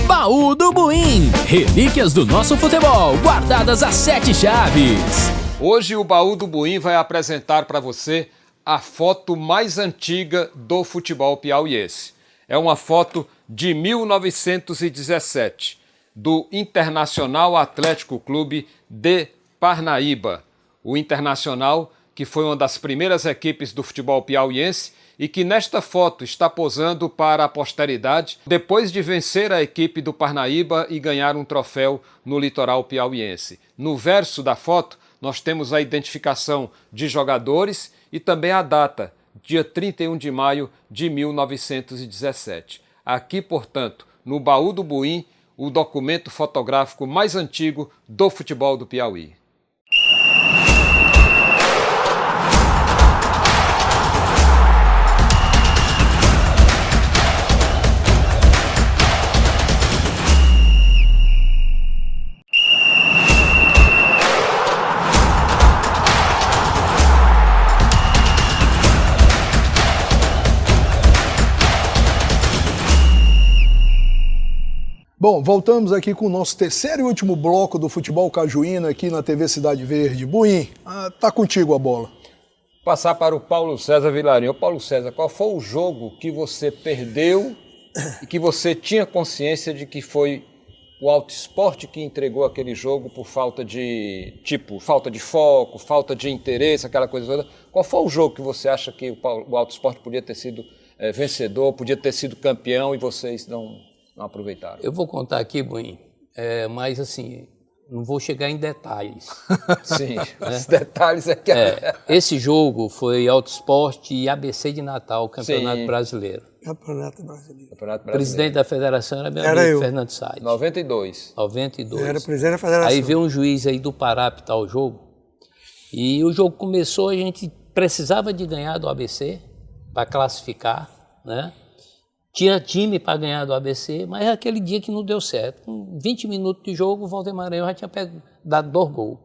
Baú do Buim. Relíquias do nosso futebol, guardadas a 7 chaves. Hoje o Baú do Buim vai apresentar para você a foto mais antiga do futebol piauiense. É uma foto de 1917, do Internacional Atlético Clube de Parnaíba. O Internacional, que foi uma das primeiras equipes do futebol piauiense e que nesta foto está posando para a posteridade depois de vencer a equipe do Parnaíba e ganhar um troféu no litoral piauiense. No verso da foto, nós temos a identificação de jogadores e também a data, dia 31 de maio de 1917. Aqui, portanto, no Baú do Buim, o documento fotográfico mais antigo do futebol do Piauí. Bom, voltamos aqui com o nosso terceiro e último bloco do futebol cajuíno aqui na TV Cidade Verde. Buim, tá contigo a bola. Passar para o Paulo César Vilarinho. Ô Paulo César, qual foi o jogo que você perdeu e que você tinha consciência de que foi o Alto Esporte que entregou aquele jogo por falta de foco, falta de interesse, aquela coisa toda? Qual foi o jogo que você acha que o Alto Esporte podia ter sido vencedor, podia ter sido campeão e vocês não aproveitaram? Eu vou contar aqui, Buim, mas assim, não vou chegar em detalhes. Sim, os detalhes é que... Esse jogo foi Alto Esporte e ABC de Natal, Campeonato Sim. Brasileiro. Campeonato Brasileiro. Campeonato O presidente da federação era meu Era amigo eu. Fernando Salles. 92. 92. Eu era presidente da federação. Aí veio um juiz aí do Pará apitar o jogo. E o jogo começou, a gente precisava de ganhar do ABC para classificar, né? Tinha time para ganhar do ABC, mas é aquele dia que não deu certo. Com 20 minutos de jogo, o Walter Maranhão já tinha dado 2 gols.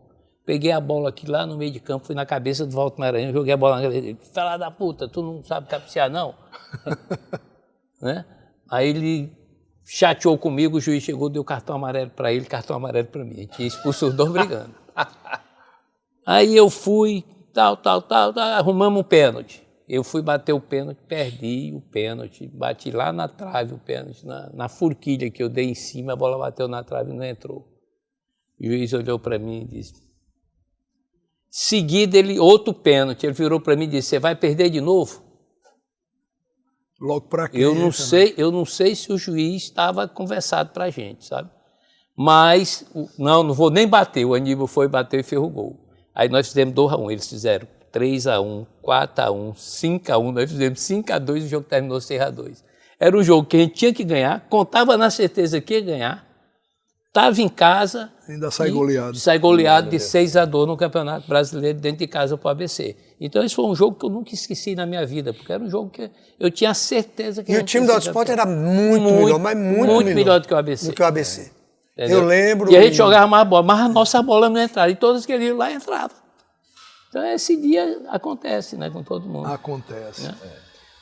Peguei a bola aqui lá no meio de campo, fui na cabeça do Walter Maranhão, joguei a bola na cabeça dele. Fala da puta, tu não sabe cabecear, não? Né? Aí ele chateou comigo, o juiz chegou, deu cartão amarelo para ele, cartão amarelo para mim. A gente expulsou os 2 brigando. Aí eu fui, arrumamos um pênalti. Eu fui bater o pênalti, perdi o pênalti, bati lá na trave o pênalti, na forquilha que eu dei em cima, a bola bateu na trave e não entrou. O juiz olhou para mim e disse... Seguido, outro pênalti, ele virou para mim e disse, você vai perder de novo? Logo pra quê? Eu não sei se o juiz estava conversado para a gente, sabe? Mas, não vou nem bater, o Aníbal foi bater e fez o gol. Aí nós fizemos 2-1, eles fizeram 3-1, 4-1, 5-1, nós fizemos 5-2 e o jogo terminou 6-2. Era um jogo que a gente tinha que ganhar, contava na certeza que ia ganhar, estava em casa... Ainda sai goleado. Sai goleado de 6-2 no Campeonato Brasileiro dentro de casa para o ABC. Então esse foi um jogo que eu nunca esqueci na minha vida, porque era um jogo que eu tinha certeza que... E o time do Alto Esporte era muito melhor, mas muito melhor do que o ABC. Do que o ABC. Entendeu? Eu lembro... E a gente jogava mais bola, mas a nossa bola não entrava, e todas que iam lá entravam. Então esse dia acontece, né, com todo mundo. Acontece. Né?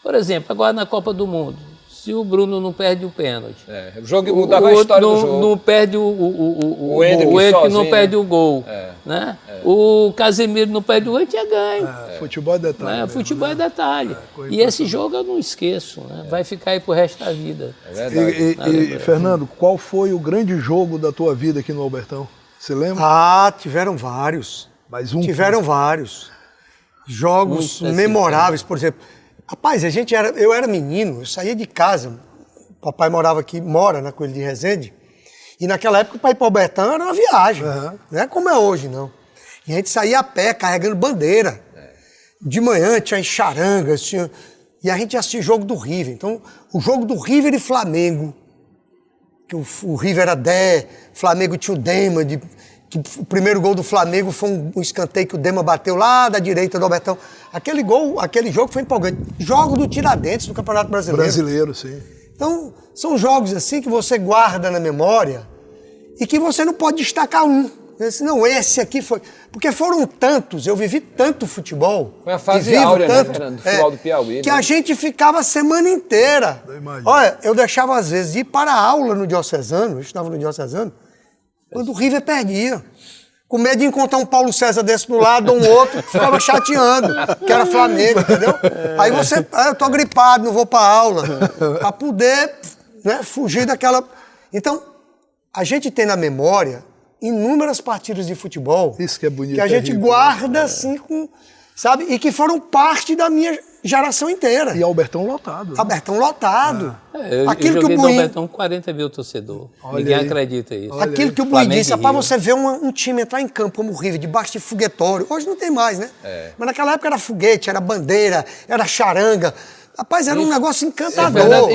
Por exemplo, agora na Copa do Mundo, se o Bruno não perde o pênalti. O jogo mudava a história do jogo. Não perde o Hendrick não perde o gol. É. O Casemiro não perde o gol, tinha ganho. Futebol é detalhe. Futebol é detalhe. E esse jogo eu não esqueço. Né? Vai ficar aí pro resto da vida. É verdade. E, Fernando, qual foi o grande jogo da tua vida aqui no Albertão? Você lembra? Tiveram vários. Mais um? Tiveram vários. Jogos memoráveis, por exemplo. Rapaz, eu era menino, eu saía de casa. O papai morava aqui, mora na Coelho de Resende. E naquela época, para ir para o Albertão era uma viagem. Não é como é hoje, não. E a gente saía a pé, carregando bandeira. De manhã tinha charangas, e a gente assistia o jogo do River. Então, o jogo do River e Flamengo, que o River era 10, Flamengo tinha o Dema, que o primeiro gol do Flamengo foi um escanteio que o Dema bateu lá da direita do Albertão. Aquele jogo foi empolgante. Jogo do Tiradentes do Campeonato Brasileiro. Brasileiro, sim. Então, são jogos assim que você guarda na memória e que você não pode destacar um. Não, esse aqui foi... Porque foram tantos, eu vivi tanto futebol. Foi a fase áurea, né, Fernando, do futebol do Piauí. Que a gente ficava a semana inteira. Olha, eu deixava às vezes de ir para a aula no Diocesano, eu estava no Diocesano, quando o River perdia. Com medo de encontrar um Paulo César desse do lado ou um outro, ficava chateando, que era Flamengo, entendeu? Aí eu tô gripado, não vou pra aula, pra poder, né, fugir daquela... Então, a gente tem na memória inúmeras partidas de futebol. Isso que é bonito. Que a gente guarda assim, sabe? E que foram parte da minha geração inteira. E Albertão lotado. Né? Albertão lotado. Eu joguei no Albertão 40 mil torcedor. Ninguém acredita nisso. Aquilo que o Buim disse, para você ver um time entrar em campo como o River, debaixo de foguetório. Hoje não tem mais, né? Mas naquela época era foguete, era bandeira, era charanga. Rapaz, era um negócio encantador.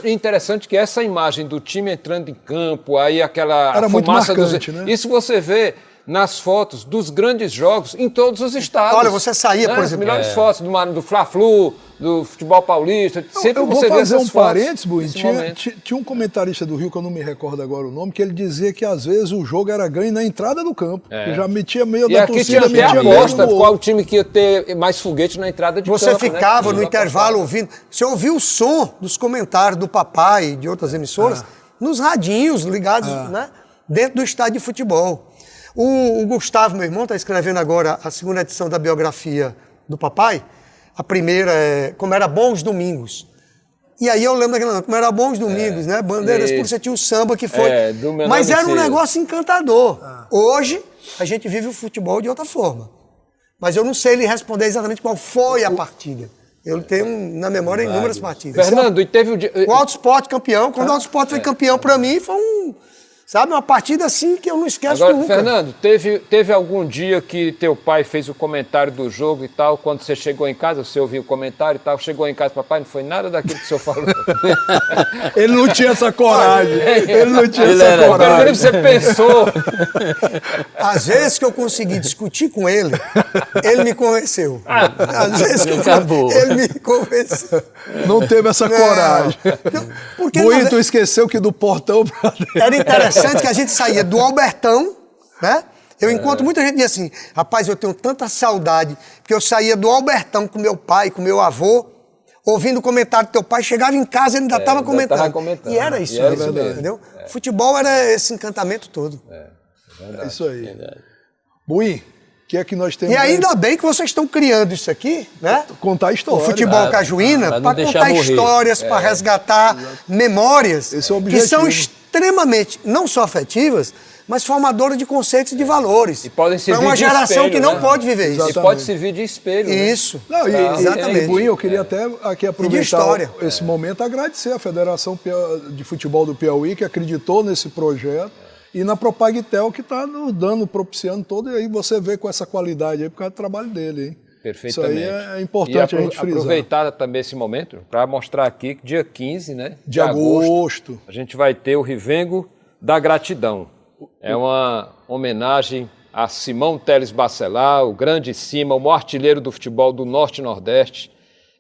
Interessante que essa imagem do time entrando em campo, aí aquela era muito fumaça marcante, né? Isso você vê nas fotos dos grandes jogos em todos os estados. Olha, você saía, por exemplo... As melhores fotos do Fla-Flu, do futebol paulista, sempre você vê essas fotos. Eu vou fazer um parênteses, Buim. Tinha um comentarista do Rio, que eu não me recordo agora o nome, que ele dizia que às vezes o jogo era ganho na entrada do campo. Que já metia meio da torcida, metia aposta qual o time que ia ter mais foguete na entrada de campo. Você ficava no intervalo ouvindo... Você ouvia o som dos comentários do papai e de outras emissoras nos radinhos ligados, né, dentro do estádio de futebol. O Gustavo, meu irmão, está escrevendo agora a segunda edição da biografia do papai. A primeira é Como Era Bom os Domingos. E aí eu lembro daquela, Como Era Bom os Domingos, né? Bandeiras, por você tinha o samba que foi... Mas era um negócio encantador. Hoje, a gente vive o futebol de outra forma. Mas eu não sei lhe responder exatamente qual foi a partida. Eu tenho na memória inúmeras partidas. Fernando, e teve o dia... O Alto Sport campeão. Quando o Alto Sport foi campeão para mim, foi uma partida assim que eu não esqueço nunca. Fernando, teve algum dia que teu pai fez o comentário do jogo e tal, quando você chegou em casa, você ouviu o comentário e tal, chegou em casa, papai, não foi nada daquilo que o senhor falou. Ele não tinha essa coragem. Ele não tinha essa coragem. Você pensou. Às vezes que eu consegui discutir com ele me convenceu. Às vezes que ele me convenceu. Não teve essa coragem. Buim, tu esqueceu que do portão pra dentro. Era interessante que a gente saía do Albertão, né? Eu encontro muita gente que diz assim, rapaz, eu tenho tanta saudade, porque eu saía do Albertão com meu pai, com meu avô, ouvindo o comentário do teu pai, chegava em casa e ele ainda estava comentando. E era isso, mesmo, entendeu? Futebol era esse encantamto todo. É isso aí. Buim, o que é que nós temos? E ainda bem que vocês estão criando isso aqui, né? Contar história. O futebol cajuína, para contar histórias, para resgatar memórias Esse é o que objetivo. são extremamente, não só afetivas, mas formadoras de conceitos e de valores. E podem servir para uma de geração espelho, que não né? pode viver isso. E pode servir de espelho. Isso. Não, exatamente. E Buim, eu queria até aqui aproveitar história. esse momento e agradecer a Federação de Futebol do Piauí, que acreditou nesse projeto, e na Propagtel, que está nos dando, propiciando todo, e aí você vê com essa qualidade aí por causa do trabalho dele, hein? Perfeitamente. Isso aí é importante a gente frisar. Aproveitar também esse momento para mostrar aqui que dia 15, né, de agosto, a gente vai ter o Rivengo da Gratidão. É uma homenagem a Simão Teles Bacelar, o grande Cima, o maior artilheiro do futebol do Norte e Nordeste.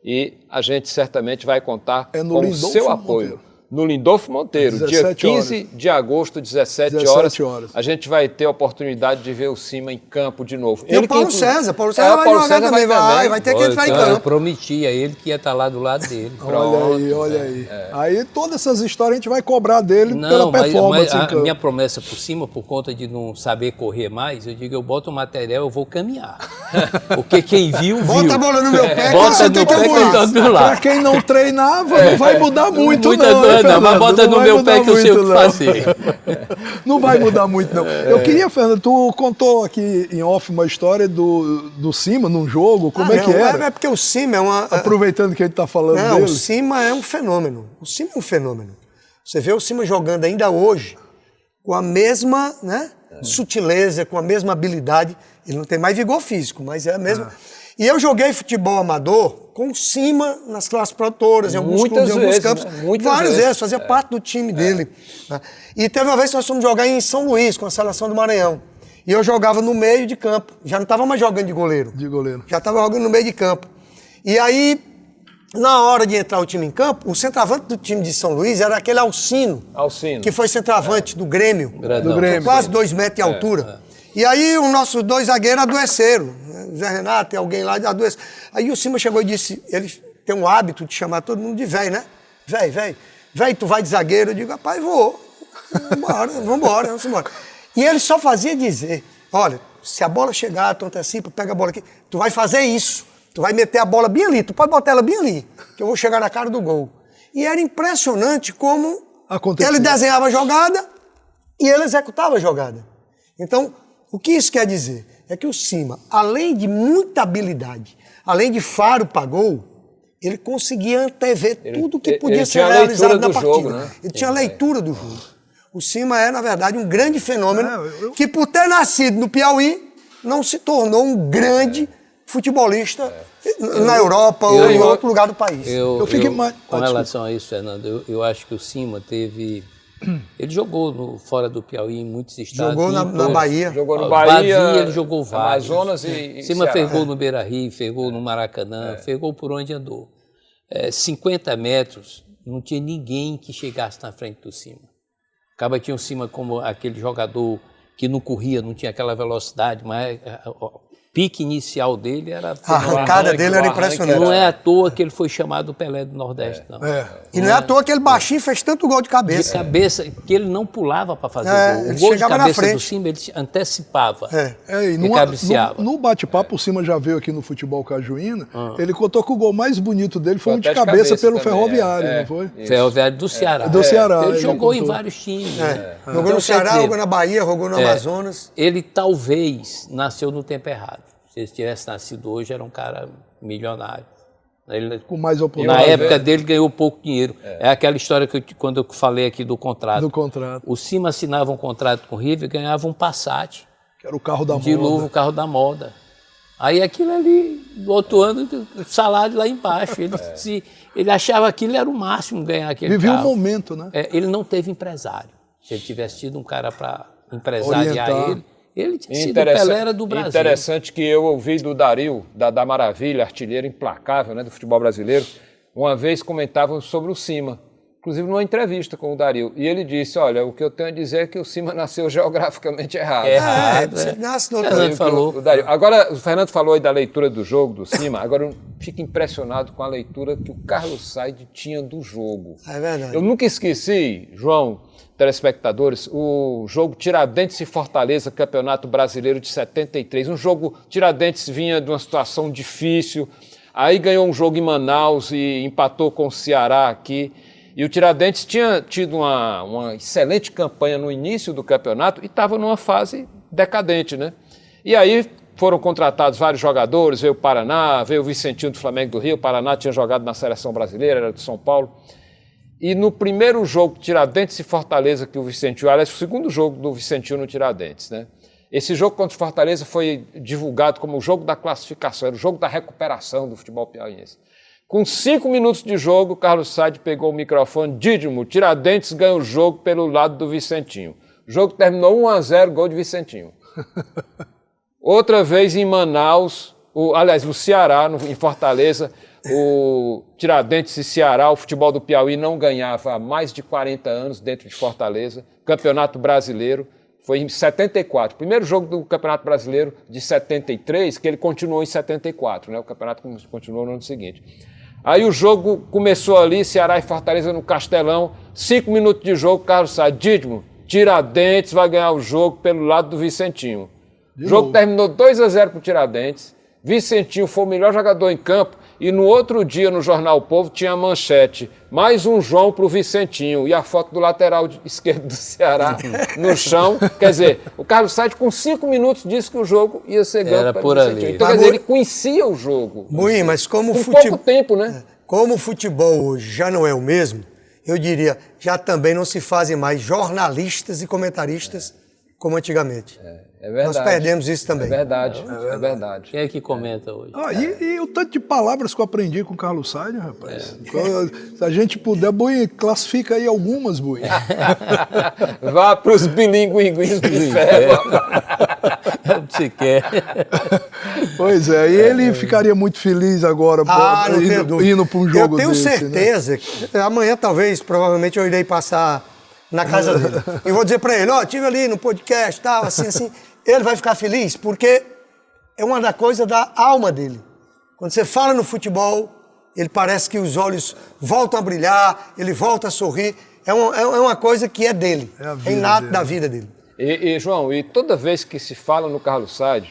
E a gente certamente vai contar com o seu apoio. no Lindolfo Monteiro, dia 17 15 de agosto, 17 horas. A gente vai ter a oportunidade de ver o Cima em campo de novo. E o Paulo César vai jogar também, vai ter que entrar em campo. Eu prometi a ele que ia estar lá do lado dele. Olha aí. Aí todas essas histórias a gente vai cobrar dele pela performance. Mas a minha promessa por cima, por conta de não saber correr mais, eu digo, eu boto o material, eu vou caminhar. Porque quem viu. Bota a bola no meu pé, bota no pé que eu tô lá. Pra quem não treinava, não vai mudar muito, não. Não, mas bota no meu pé que eu sei o que fazer. Não vai mudar muito, não. Eu queria, Fernando, tu contou aqui em off uma história do Cima num jogo, como é que era? É porque o Cima é uma... Aproveitando que a gente tá falando dele. O Cima é um fenômeno. O Cima é um fenômeno. Você vê o Cima jogando ainda hoje com a mesma sutileza, com a mesma habilidade. Ele não tem mais vigor físico, mas é a mesma... E eu joguei futebol amador com o Cima nas classes produtoras, em alguns clubes, em alguns campos. Várias vezes, fazia parte do time dele. Né? E teve uma vez que nós fomos jogar em São Luís, com a seleção do Maranhão. E eu jogava no meio de campo. Já não estava mais jogando de goleiro. Já estava jogando no meio de campo. E aí, na hora de entrar o time em campo, o centroavante do time de São Luís era aquele Alcino. Alcino. Que foi centroavante do Grêmio. Do Grêmio. Quase 2 metros de altura. E aí os nossos 2 zagueiros adoeceram. Zé Renato e alguém lá adoeceu. Aí o Cima chegou e disse, eles têm um hábito de chamar todo mundo de velho, né? Velho, tu vai de zagueiro? Eu digo, rapaz, vou. Vamos embora. E ele só fazia dizer, olha, se a bola chegar, tu antecipa, pega a bola aqui, tu vai fazer isso. Tu vai meter a bola bem ali, tu pode botar ela bem ali, que eu vou chegar na cara do gol. E era impressionante como ele desenhava a jogada e ele executava a jogada. Então, o que isso quer dizer? É que o Cima, além de muita habilidade, além de faro para gol, ele conseguia antever tudo que podia ser realizado na partida. Jogo, né? Ele tinha a leitura do jogo. O Cima é, na verdade, um grande fenômeno que, por ter nascido no Piauí, não se tornou um grande futebolista na Europa ou em outro lugar do país. Com relação a isso, Fernando, eu acho que o Cima teve... Ele jogou fora do Piauí em muitos estados. Jogou na Bahia. Jogou no Bahia, ele jogou vários. Amazonas e Cima fez gol no Beira-Rio, fez gol no Maracanã, fez gol por onde andou. 50 metros, não tinha ninguém que chegasse na frente do Cima. Acaba tinha o Cima como aquele jogador que não corria, não tinha aquela velocidade, mas pique inicial dele era... A arrancada dele era impressionante. Não é à toa que ele foi chamado Pelé do Nordeste, não. E não é à toa que ele baixinho fez tanto gol de cabeça. De cabeça, que ele não pulava para fazer gol. O gol de cabeça do Cima, ele antecipava e cabeceava. No bate-papo, o Cima já veio aqui no Futebol Cajuína, ele contou que o gol mais bonito dele foi um de cabeça pelo também, Ferroviário, não foi? Ferroviário do Ceará. Do Ceará. Ele jogou em vários times. Jogou no Ceará, jogou na Bahia, jogou no Amazonas. Ele talvez nasceu no tempo errado. Se ele tivesse nascido hoje, era um cara milionário. Ele, com mais oportunidade. Na época dele, ganhou pouco dinheiro. É aquela história que quando eu falei aqui do contrato. O Cima assinava um contrato com o River e ganhava um Passat. Que era o carro da moda. De novo, o carro da moda. Aí aquilo ali, do outro ano, o salário lá embaixo. Ele achava que aquilo era o máximo ganhar aquele carro. Vivia o momento, né? Ele não teve empresário. Se ele tivesse tido um cara para empresariar ele tinha sido o Pelé do Brasil. Interessante que eu ouvi do Dario, da Maravilha, artilheiro implacável, né, do futebol brasileiro, uma vez comentavam sobre o Cima, inclusive numa entrevista com o Dario. E ele disse, olha, o que eu tenho a dizer é que o Cima nasceu geograficamente errado. Agora, o Fernando falou aí da leitura do jogo do Cima, agora eu fico impressionado com a leitura que o Carlos Said tinha do jogo. É verdade. Eu nunca esqueci, João, telespectadores, o jogo Tiradentes e Fortaleza, Campeonato Brasileiro de 73. Um jogo, Tiradentes vinha de uma situação difícil, aí ganhou um jogo em Manaus e empatou com o Ceará aqui. E o Tiradentes tinha tido uma excelente campanha no início do campeonato e estava numa fase decadente, né? E aí foram contratados vários jogadores, veio o Paraná, veio o Vicentinho do Flamengo do Rio, o Paraná tinha jogado na seleção brasileira, era de São Paulo. E no primeiro jogo, Tiradentes e Fortaleza, que o Vicentinho, aliás, o segundo jogo do Vicentinho no Tiradentes, né? Esse jogo contra o Fortaleza foi divulgado como o jogo da classificação, era o jogo da recuperação do futebol piauiense. Com 5 minutos de jogo, o Carlos Said pegou o microfone, Dídimo, Tiradentes ganha o jogo pelo lado do Vicentinho. O jogo terminou 1-0, gol de Vicentinho. Outra vez em Manaus, no Ceará, em Fortaleza, o Tiradentes e Ceará, o futebol do Piauí não ganhava há mais de 40 anos dentro de Fortaleza. Campeonato Brasileiro foi em 74. Primeiro jogo do Campeonato Brasileiro de 73, que ele continuou em 74, né? O campeonato continuou no ano seguinte. Aí o jogo começou ali, Ceará e Fortaleza no Castelão, 5 minutos de jogo, Carlos Sainz, Dídimo, Tiradentes vai ganhar o jogo pelo lado do Vicentinho. O jogo terminou 2-0 para o Tiradentes, Vicentinho foi o melhor jogador em campo, e no outro dia, no Jornal O Povo, tinha a manchete, mais um João para o Vicentinho, e a foto do lateral esquerdo do Ceará no chão. Quer dizer, o Carlos Sainz, com 5 minutos, disse que o jogo ia ser ganho para o Vicentinho. Ali. Então, quer dizer, ele conhecia o jogo. Buim, mas como com pouco tempo, né? Como o futebol hoje já não é o mesmo, eu diria, já também não se fazem mais jornalistas e comentaristas como antigamente. É verdade. Nós perdemos isso também. É verdade. Quem é que comenta hoje? E o tanto de palavras que eu aprendi com o Carlos Sainz, rapaz. Se a gente puder, Bui, classifica aí algumas, Bui. Vá para os bilíngues do inferno. Se quer. Pois é, e ele ficaria muito feliz agora indo para um jogo desse. Eu tenho certeza que amanhã, provavelmente eu irei passar na casa dele. E vou dizer para ele, estive ali no podcast, tal, assim. Ele vai ficar feliz porque é uma da coisa da alma dele. Quando você fala no futebol, ele parece que os olhos voltam a brilhar, ele volta a sorrir. É uma coisa que é dele, é inato da vida dele. E, João, e toda vez que se fala no Carlos Sainz,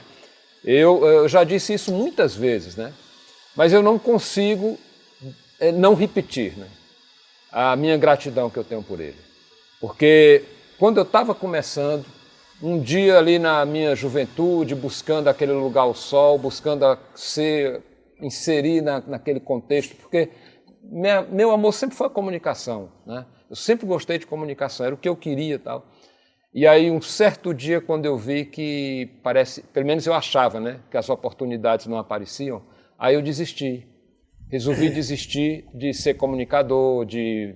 eu já disse isso muitas vezes, né? Mas eu não consigo não repetir, né? A minha gratidão que eu tenho por ele. Porque quando eu estava começando, um dia ali na minha juventude, buscando aquele lugar ao sol, buscando inserir naquele contexto, porque meu amor sempre foi a comunicação, né? Eu sempre gostei de comunicação, era o que eu queria e tal. E aí, um certo dia, quando eu vi que pelo menos eu achava, né, que as oportunidades não apareciam, aí eu desisti. Resolvi desistir de ser comunicador, de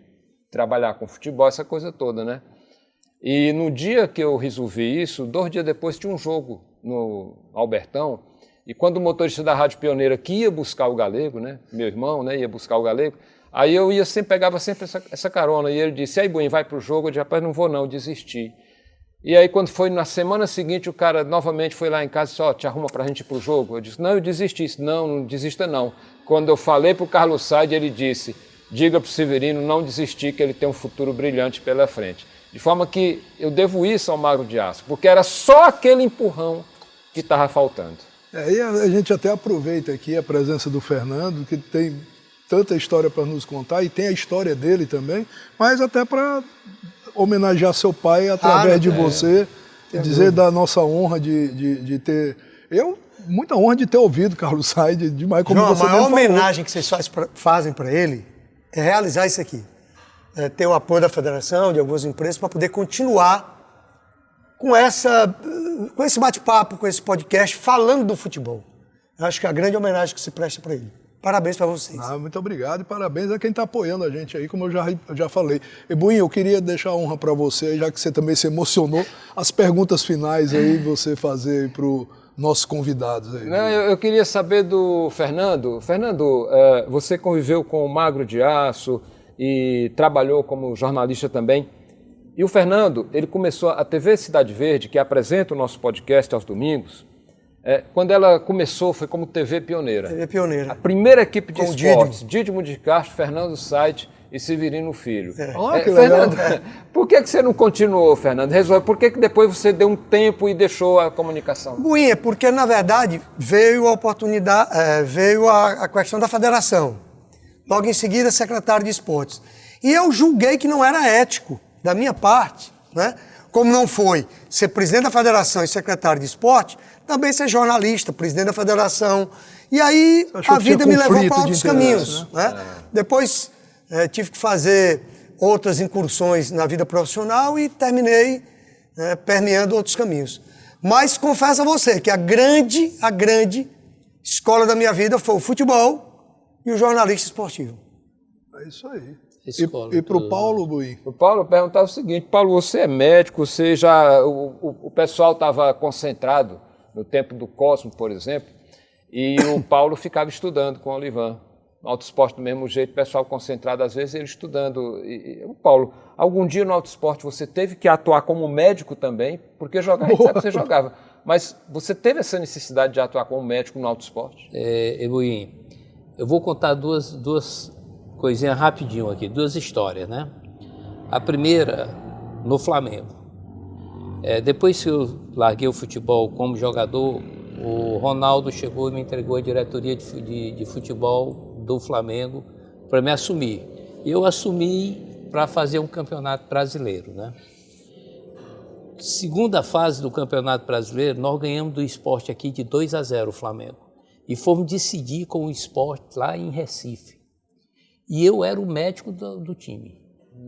trabalhar com futebol, essa coisa toda, né? E no dia que eu resolvi isso, 2 dias depois tinha um jogo no Albertão, e quando o motorista da Rádio Pioneira que ia buscar o Galego, né, meu irmão, né, ia buscar o Galego, aí eu pegava sempre essa carona, e ele disse, aí, Buim, vai pro jogo? Eu disse, rapaz, não vou não, desisti. E aí, quando foi na semana seguinte, o cara novamente foi lá em casa e disse, te arruma pra gente ir pro jogo? Eu disse, não, eu desisti. Não desista não. Quando eu falei pro Carlos Sainz, ele disse, diga pro Severino não desistir, que ele tem um futuro brilhante pela frente. De forma que eu devo isso ao Magro de Aço, porque era só aquele empurrão que estava faltando. E a gente até aproveita aqui a presença do Fernando, que tem tanta história para nos contar, e tem a história dele também, mas até para homenagear seu pai através de você, e dizer da nossa honra de ter... muita honra de ter ouvido Carlos Sainz, demais, como João, você a maior mesmo falou. homenagem que vocês fazem para ele é realizar isso aqui. Ter o apoio da federação, de algumas empresas, para poder continuar com esse bate-papo, com esse podcast, falando do futebol. Eu acho que é a grande homenagem que se presta para ele. Parabéns para vocês. Muito obrigado e parabéns a quem está apoiando a gente aí, como eu já falei. E, Buim, eu queria deixar a honra para você, já que você também se emocionou, as perguntas finais aí, você fazer para os nossos convidados aí. Não, eu queria saber do Fernando. Fernando, você conviveu com o Magro de Aço e trabalhou como jornalista também. E o Fernando, ele começou a TV Cidade Verde, que apresenta o nosso podcast aos domingos. Quando ela começou, foi como TV Pioneira. TV Pioneira. A primeira equipe de com esportes, Dídimo de Castro, Fernando Said e Severino Filho. Que Fernando, legal. por que você não continuou, Fernando? Por que depois você deu um tempo e deixou a comunicação? Buim, é porque, na verdade, veio a oportunidade, veio a questão da federação. Logo em seguida, secretário de esportes. E eu julguei que não era ético, da minha parte, né? Como não foi ser presidente da federação e secretário de esporte, também ser jornalista, presidente da federação. E aí a vida me levou para outros caminhos. Né? Depois tive que fazer outras incursões na vida profissional e terminei permeando outros caminhos. Mas confesso a você que a grande escola da minha vida foi o futebol e o jornalista esportivo. É isso aí. Escola, E para o Paulo, Buim? O Paulo perguntava o seguinte, Paulo, você é médico, o pessoal estava concentrado no tempo do Cosmo, por exemplo, e o Paulo ficava estudando com o Olivan. No Alto Esporte, do mesmo jeito, o pessoal concentrado, às vezes, ele estudando. Paulo, algum dia no Alto Esporte você teve que atuar como médico também? Porque jogar, a gente sabe que você jogava. Mas você teve essa necessidade de atuar como médico no Alto Esporte? Ebuim, eu vou contar duas coisinhas rapidinho aqui, duas histórias, né? A primeira, no Flamengo. Depois que eu larguei o futebol como jogador, o Ronaldo chegou e me entregou a diretoria de futebol do Flamengo para me assumir. Eu assumi para fazer um campeonato brasileiro, né? Segunda fase do campeonato brasileiro, nós ganhamos do Sport aqui de 2-0 o Flamengo. E fomos decidir com o Sport lá em Recife. E eu era o médico do time.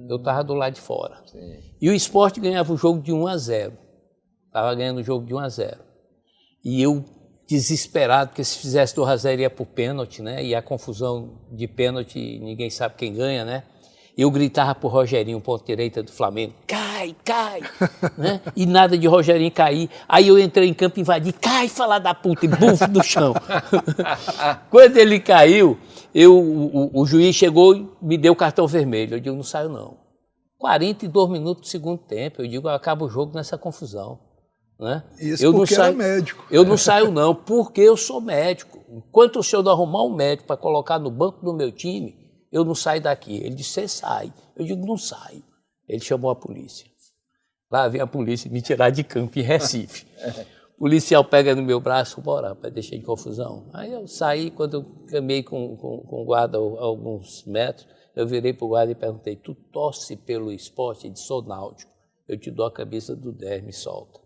Eu estava do lado de fora. Sim. E o Sport ganhava o jogo de 1-0. Estava ganhando o jogo de 1-0. E eu, desesperado, porque se fizesse 2-0 ia para o pênalti, né? E a confusão de pênalti, ninguém sabe quem ganha, né? Eu gritava pro Rogerinho, ponto direita do Flamengo, cai, né? E nada de Rogerinho cair. Aí eu entrei em campo e invadi, cai, fala da puta, e bufo no chão. Quando ele caiu, o juiz chegou e me deu o cartão vermelho. Eu digo, não saio não. 42 minutos do segundo tempo, eu digo, acaba o jogo nessa confusão. Né? Isso eu porque não saio, era médico. Eu não saio não, porque eu sou médico. Enquanto o senhor não arrumar um médico para colocar no banco do meu time, eu não saio daqui. Ele disse, você sai. Eu digo, não saio. Ele chamou a polícia. Lá vem a polícia me tirar de campo em Recife. O policial pega no meu braço, bora, para deixar de confusão. Aí eu saí, quando eu caminhei com o guarda alguns metros, eu virei para o guarda e perguntei, tu torce pelo Sport? Ele disse, sou náutico. Eu te dou a camisa do 10, me solta.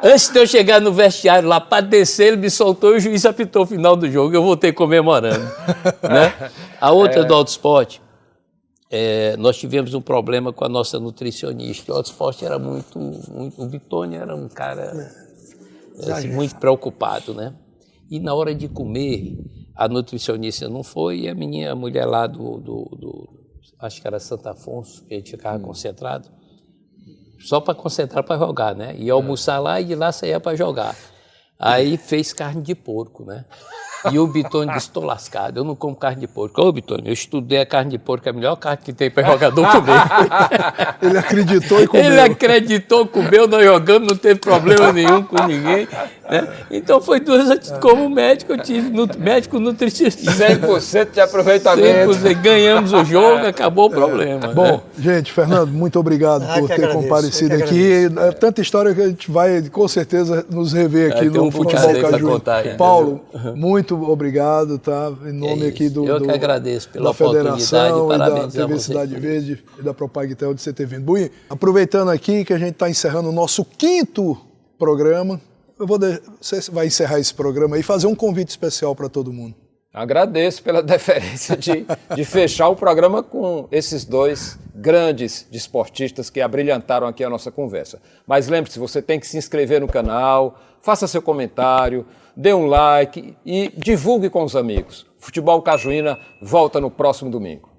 Antes de eu chegar no vestiário lá para descer, ele me soltou e o juiz apitou o final do jogo. Eu voltei comemorando. Né? A outra do Alto Esporte, nós tivemos um problema com a nossa nutricionista. O Alto Esporte era muito. O Vitônio era um cara assim, muito preocupado, né? E na hora de comer, a nutricionista não foi e a mulher lá acho que era Santo Afonso, que a gente ficava concentrado. Só para concentrar para jogar, né? Ia almoçar lá e de lá saía para jogar. Aí fez carne de porco, né? E o Bitônio disse, estou lascado, eu não como carne de porco. Ô, Bitônio, eu estudei a carne de porco, é a melhor carne que tem para jogador comer. Ele acreditou e comeu. Ele acreditou, comeu, nós jogamos, não teve problema nenhum com ninguém. Né? Então foi como médico, eu tive médico nutricionista. 100% de aproveitamento. 100%, ganhamos o jogo, acabou o problema. Bom, né? Gente, Fernando, muito obrigado por ter comparecido aqui. É tanta história que a gente vai, com certeza, nos rever aqui no Futebol Cajuína. Paulo, muito obrigado, tá? Em nome aqui eu que agradeço pela da Federação e da TV TV Cidade Verde e da Propagtel de você ter vindo. Buim, aproveitando aqui que a gente está encerrando o nosso 5º programa, você vai encerrar esse programa e fazer um convite especial para todo mundo. Agradeço pela deferência de fechar o programa com esses dois grandes desportistas que abrilhantaram aqui a nossa conversa. Mas lembre-se, você tem que se inscrever no canal, faça seu comentário, dê um like e divulgue com os amigos. Futebol Cajuína volta no próximo domingo.